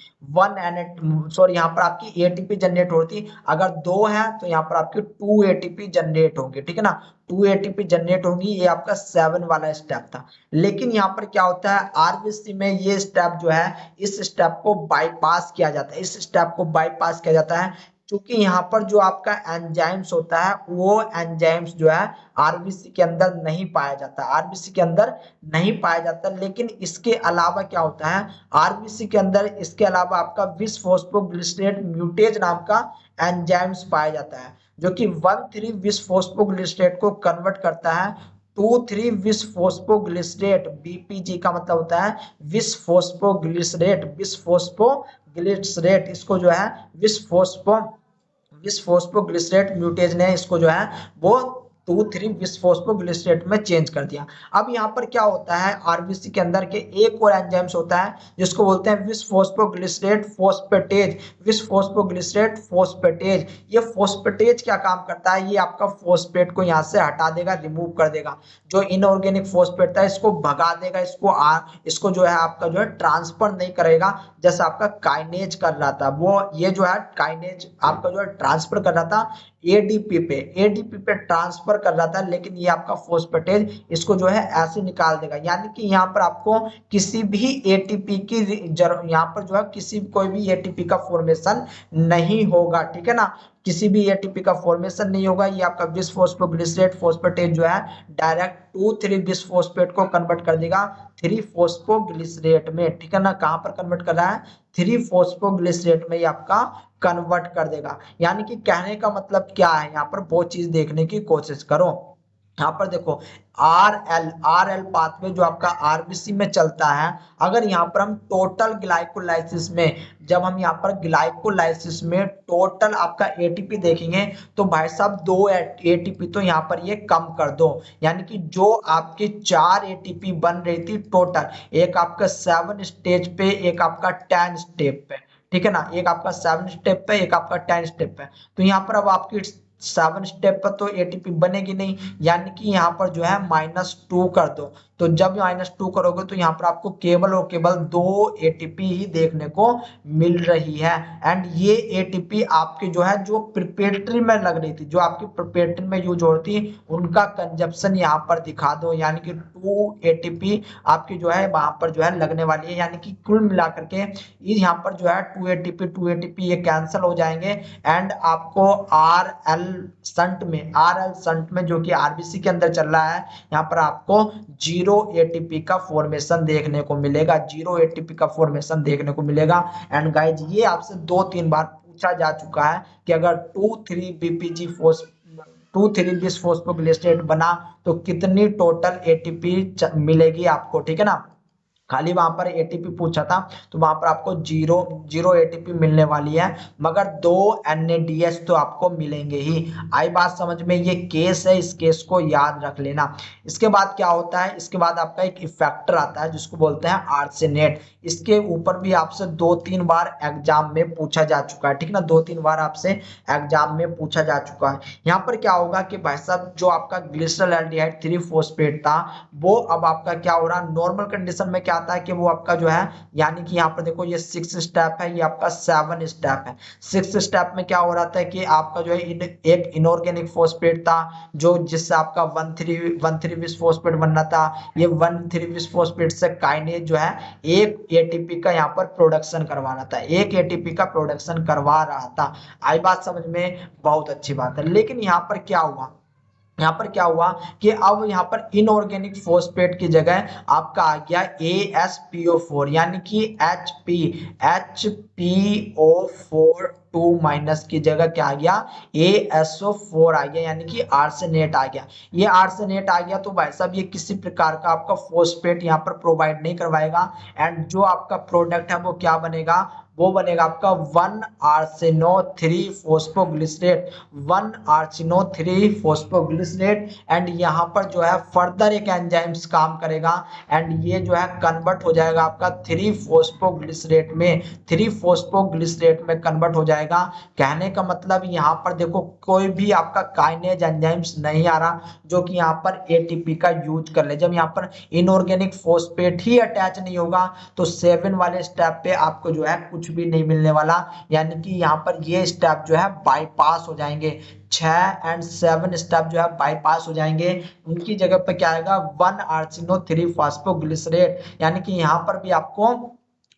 यहाँ पर आपकी ATP जनरेट हो रही थी। अगर 2 है तो यहाँ पर आपकी 2 ATP जनरेट होंगे, ठीक है ना, 2 ATP जनरेट होंगी। ये आपका 7 वाला स्टेप था। लेकिन यहाँ पर क्या होता है, RBC में ये स्टेप जो है, इस स्टेप को बाईपास किया जाता है, इस स्टेप को बाईपास किया जाता है, क्योंकि यहाँ पर जो आपका एंजाइम्स होता है, वो एंजाइम्स जो है RBC के अंदर नहीं पाया जाता, RBC के अंदर नहीं पाया जाता। लेकिन इसके अलावा क्या होता है, RBC के अंदर इसके अलावा आपका बिस फॉस्फोग्लिसरेट म्यूटेज नाम का एंजाइम्स पाया जाता है, जो कि 1,3 बिस फॉस्फोग्लिसरेट को कन्वर्ट करता है 2,3 बिस फॉस्फोग्लिसरेट। BPG का मतलब होता है बिस फॉस्फोग्लिसरेट, इसको जो है बिस फॉस्फोग्लिसरेट म्यूटेज ने इसको जो है वो 2,3 बिस फॉस्फोग्लिसरेट में चेंज कर दिया। अब यहाँ पर क्या होता है, RBC के अंदर के एक और एंजाइम्स होता है जिसको बोलते हैं बिस फॉस्फोग्लिसरेट फोस्फेटेज। ये फोस्फेटेज क्या काम करता है, ये आपका फोस्फेट को यहाँ से हटा देगा, रिमूव कर देगा, जो इनऑर्गेनिक फोस्फेट था इसको भगा देगा, इसको जो है आपका जो है ट्रांसफर नहीं करेगा, जैसा आपका काइनेज कर रहा था, वो ये जो है काइनेज आपका जो है ट्रांसफर कर रहा था ADP पे ट्रांसफर कर रहा था, लेकिन ये आपका फोस्फेटेज इसको जो है ऐसे निकाल देगा। यानी कि यहाँ पर आपको किसी भी ATP की यहाँ पर जो है कोई भी ATP का फॉर्मेशन नहीं होगा, ठीक है ना, किसी भी ATP का फॉर्मेशन नहीं होगा। ये आपका बिस फॉस्फोग्लिसरेट फोस्फेटेज जो है डायरेक्ट 2,3 बिस फॉस्फेट को कन्वर्ट कर देगा 3 फॉस्फोग्लिसरेट में, ठीक है ना। कहां पर कन्वर्ट कर रहा है? 3 फॉस्फोग्लिसरेट में ये आपका कन्वर्ट कर देगा। यानी कि कहने का मतलब क्या है, यहाँ पर वो चीज देखने की कोशिश करो। यहाँ पर देखो RL पाथवे जो आपका RBC में चलता है, अगर यहाँ पर हम टोटल ग्लाइकोलाइसिस में, जब हम यहाँ पर ग्लाइकोलाइसिस में टोटल आपका ATP देखेंगे तो भाई साहब 2 ATP तो यहाँ पर ये कम कर दो, यानी कि जो आपकी 4 ATP बन रही थी टोटल, एक आपका 7 स्टेज पे, एक आपका 10 स्टेप पे, ठीक है ना, एक आपका 7 स्टेप पे, एक आपका 10 स्टेप पे, तो यहाँ पर अब आपकी 7 स्टेप पर तो एटीपी बनेगी नहीं, यानी कि यहाँ पर जो है -2 कर दो। तो जब -2 करोगे तो यहाँ पर आपको केवल और केवल 2 एटीपी ही देखने को मिल रही है। एंड ये एटीपी आपके जो है जो प्रिपरेटरी में लग रही थी, जो आपकी प्रिपरेटरी में यूज हो रही थी, उनका कंजप्शन यहाँ पर दिखा दो, यानी कि 2 एटीपी आपकी जो है वहां पर जो है लगने वाली है। यानी कि कुल मिलाकर के यहाँ पर जो है 2 एटीपी ये कैंसिल हो जाएंगे। एंड आपको आर एल संट में जो कि आरबीसी के अंदर चल रहा है, यहाँ पर आपको 0 एटीपी का फॉर्मेशन देखने को मिलेगा, 0 एटीपी का फॉर्मेशन देखने को मिलेगा। एंड गाइज ये आपसे 2-3 बार पूछा जा चुका है कि अगर 2,3-BPG फोर्स 2,3-bis फॉस्फोग्लिसरेट बना तो कितनी टोटल एटीपी मिलेगी आपको, ठीक है ना। खाली वहां पर एटीपी पूछा था तो वहां पर आपको 0 एटीपी मिलने वाली है, मगर 2 NADH तो आपको मिलेंगे ही। आई बात समझ में, ये केस है, इस केस को याद रख लेना। इसके बाद क्या होता है, इसके बाद आपका एक इफेक्टर आता है जिसको बोलते हैं आर्सेनेट। इसके ऊपर भी आपसे 2-3 बार एग्जाम में पूछा जा चुका है, ठीक ना, 2-3 बार आपसे एग्जाम में पूछा जा चुका है। यहाँ पर क्या होगा कि भाई साहब जो आपका ग्लिसरॉल्डिहाइड 3-फॉस्फेट था वो अब आपका क्या हो रहा है, नॉर्मल कंडीशन में क्या आता है कि वो आपका जो है, यानी कि यहाँ पर देखो ये 6 स्टेप है, ये आपका 7 स्टेप है। 6 स्टेप में क्या हो रहा था कि आपका जो है एक इनऑर्गेनिक फॉस्फेट था जो जिससे आपका 1,3 फॉस्फेट बनना था। ये 1,3 फॉस्फेट से काइनेज जो है एक एटीपी का यहाँ पर प्रोडक्शन करवाना था, एक एटीपी का प्रोडक्शन करवा रहा था। आई बात समझ में, बहुत अच्छी बात है। लेकिन यहाँ पर क्या हुआ, यहाँ पर क्या हुआ कि अब यहाँ पर इनऑर्गेनिक फॉस्फेट की जगह आपका आ गया AsPO4, यानी कि HPO4 2- की जगह क्या आ गया, ASO4 आ गया, यानी कि आर्सेनेट आ गया। ये आर्सेनेट आ गया तो भाई साहब ये किसी प्रकार का आपका फॉस्फेट यहाँ पर प्रोवाइड नहीं करवाएगा। एंड जो आपका प्रोडक्ट है वो क्या बनेगा, वो बनेगा आपका 1-आर्सेनो-3 फॉस्फोग्लिसरेट, 1-आर्सेनो-3 फॉस्फोग्लिसरेट। एंड यहाँ पर जो है फर्दर एक एंजाइम्स काम करेगा एंड ये जो है कन्वर्ट हो जाएगा आपका 3-फॉस्फोग्लिसरेट में, 3-फॉस्फोग्लिसरेट में कन्वर्ट हो जाएगा। कहने का मतलब यहाँ पर देखो कोई भी आपका काइनेज एंजाइम्स नहीं आ रहा जो कि यहाँ पर एटीपी का यूज कर ले। जब यहाँ पर इनऑर्गेनिक फॉस्फेट ही अटैच नहीं होगा तो 7 वाले स्टेप पे आपको जो है कुछ भी नहीं मिलने वाला, यानी कि यहाँ पर ये स्टेप जो है बाईपास हो जाएंगे। 6 एंड 7 स्टेप जो है बाईपास हो जाएंगे। उनकी जगह पे क्या आएगा, 1-आर्सेनो-3 फॉस्फोग्लिसरेट, यानी कि यहाँ पर भी आपको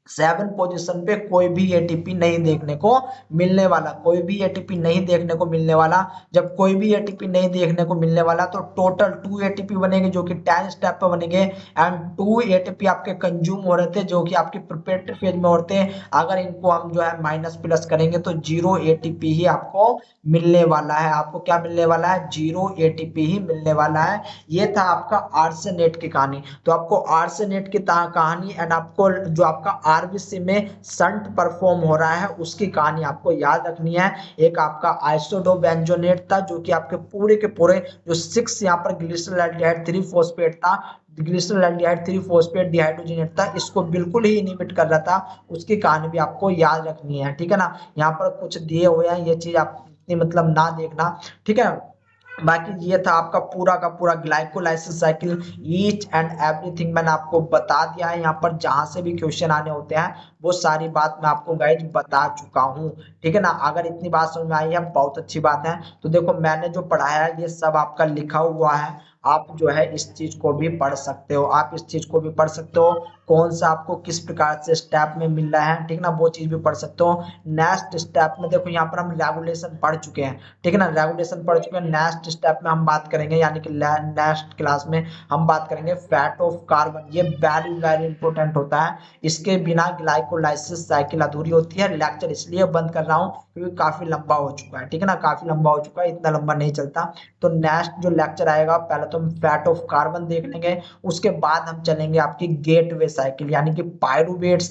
7 पोजीशन पे कोई भी एटीपी नहीं देखने को मिलने वाला, कोई भी एटीपी नहीं देखने को मिलने वाला। जब कोई भी एटीपी नहीं देखने को मिलने वाला तो टोटल 2 एटीपी बनेंगे जो कि 10 स्टेप पे बनेंगे। एंड 2 एटीपी आपके कंज्यूम हो रहे थे जो कि आपके प्रिपरेटरी फेज में होते हैं। अगर इनको हम जो है माइनस प्लस करेंगे तो 0 एटीपी ही आपको मिलने वाला है। आपको क्या मिलने वाला है, 0 एटीपी ही मिलने वाला है। ये था आपका आर्सेनेट की कहानी। तो आपको आर्सेनेट की कहानी एंड आपको जो आपका आरबीसी में संट परफॉर्म हो रहा है उसकी कहानी आपको याद रखनी है। एक आपका आइसोडोबेंजोनेट था जो कि आपके पूरे के पूरे जो 6 यहाँ पर ग्लिसरॉल्डिहाइड 3 फॉस्फेट था, ग्लिसरॉल्डिहाइड 3 फॉस्फेट डिहाइड्रोजनेट था, इसको बिल्कुल ही इनहिबिट कर रहा था। उसकी कहानी भी आपको याद रखनी है, ठीक है ना। यहाँ पर कुछ दिए हुए हैं, ये चीज आप मतलब ना देखना, ठीक है। बाकी ये था आपका पूरा का पूरा glycolysis cycle, each and everything मैंने आपको बता दिया है। यहाँ पर जहां से भी क्वेश्चन आने होते हैं वो सारी बात मैं आपको गाइज बता चुका हूँ, ठीक है ना। अगर इतनी बात समझ में आई है बहुत अच्छी बात है। तो देखो मैंने जो पढ़ाया है ये सब आपका लिखा हुआ है, आप जो है इस चीज को भी पढ़ सकते हो, आप इस चीज को भी पढ़ सकते हो, कौन सा आपको किस प्रकार से स्टेप में मिल रहा है, ठीक ना, वो चीज भी पढ़ सकते हो। नेक्स्ट स्टेप में देखो यहाँ पर हम रेगुलेशन पढ़ चुके हैं, ठीक है ना, रेगुलेशन पढ़ चुके हैं। नेक्स्ट स्टेप में हम बात करेंगे, यानी कि नेक्स्ट क्लास में हम बात करेंगे फैट ऑफ कार्बन। ये वेरी वेरी इंपॉर्टेंट होता है, इसके बिना ग्लाइकोलाइसिस साइकिल अधूरी होती है। लेक्चर इसलिए बंद कर रहा हूँ क्योंकि काफी लंबा हो चुका है, ठीक है ना, काफी लंबा हो चुका है, इतना लंबा नहीं चलता। तो नेक्स्ट जो लेक्चर आएगा पहले तो हम फैट ऑफ कार्बन देख लेंगे, उसके बाद हम चलेंगे आपकी गेटवे साइकिल, यानी कि पायरूवेट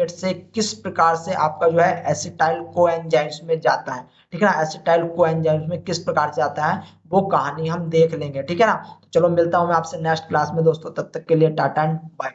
से किस प्रकार से आपका जो है एसिटाइल कोएंजाइम्स में जाता है, ठीक है ना, एसिटाइल कोएंजाइम्स में किस प्रकार से आता है वो कहानी हम देख लेंगे, ठीक है ना। तो चलो मिलता हूं मैं आपसे नेक्स्ट क्लास में दोस्तों, तब तक के लिए टाटा एंड बाय।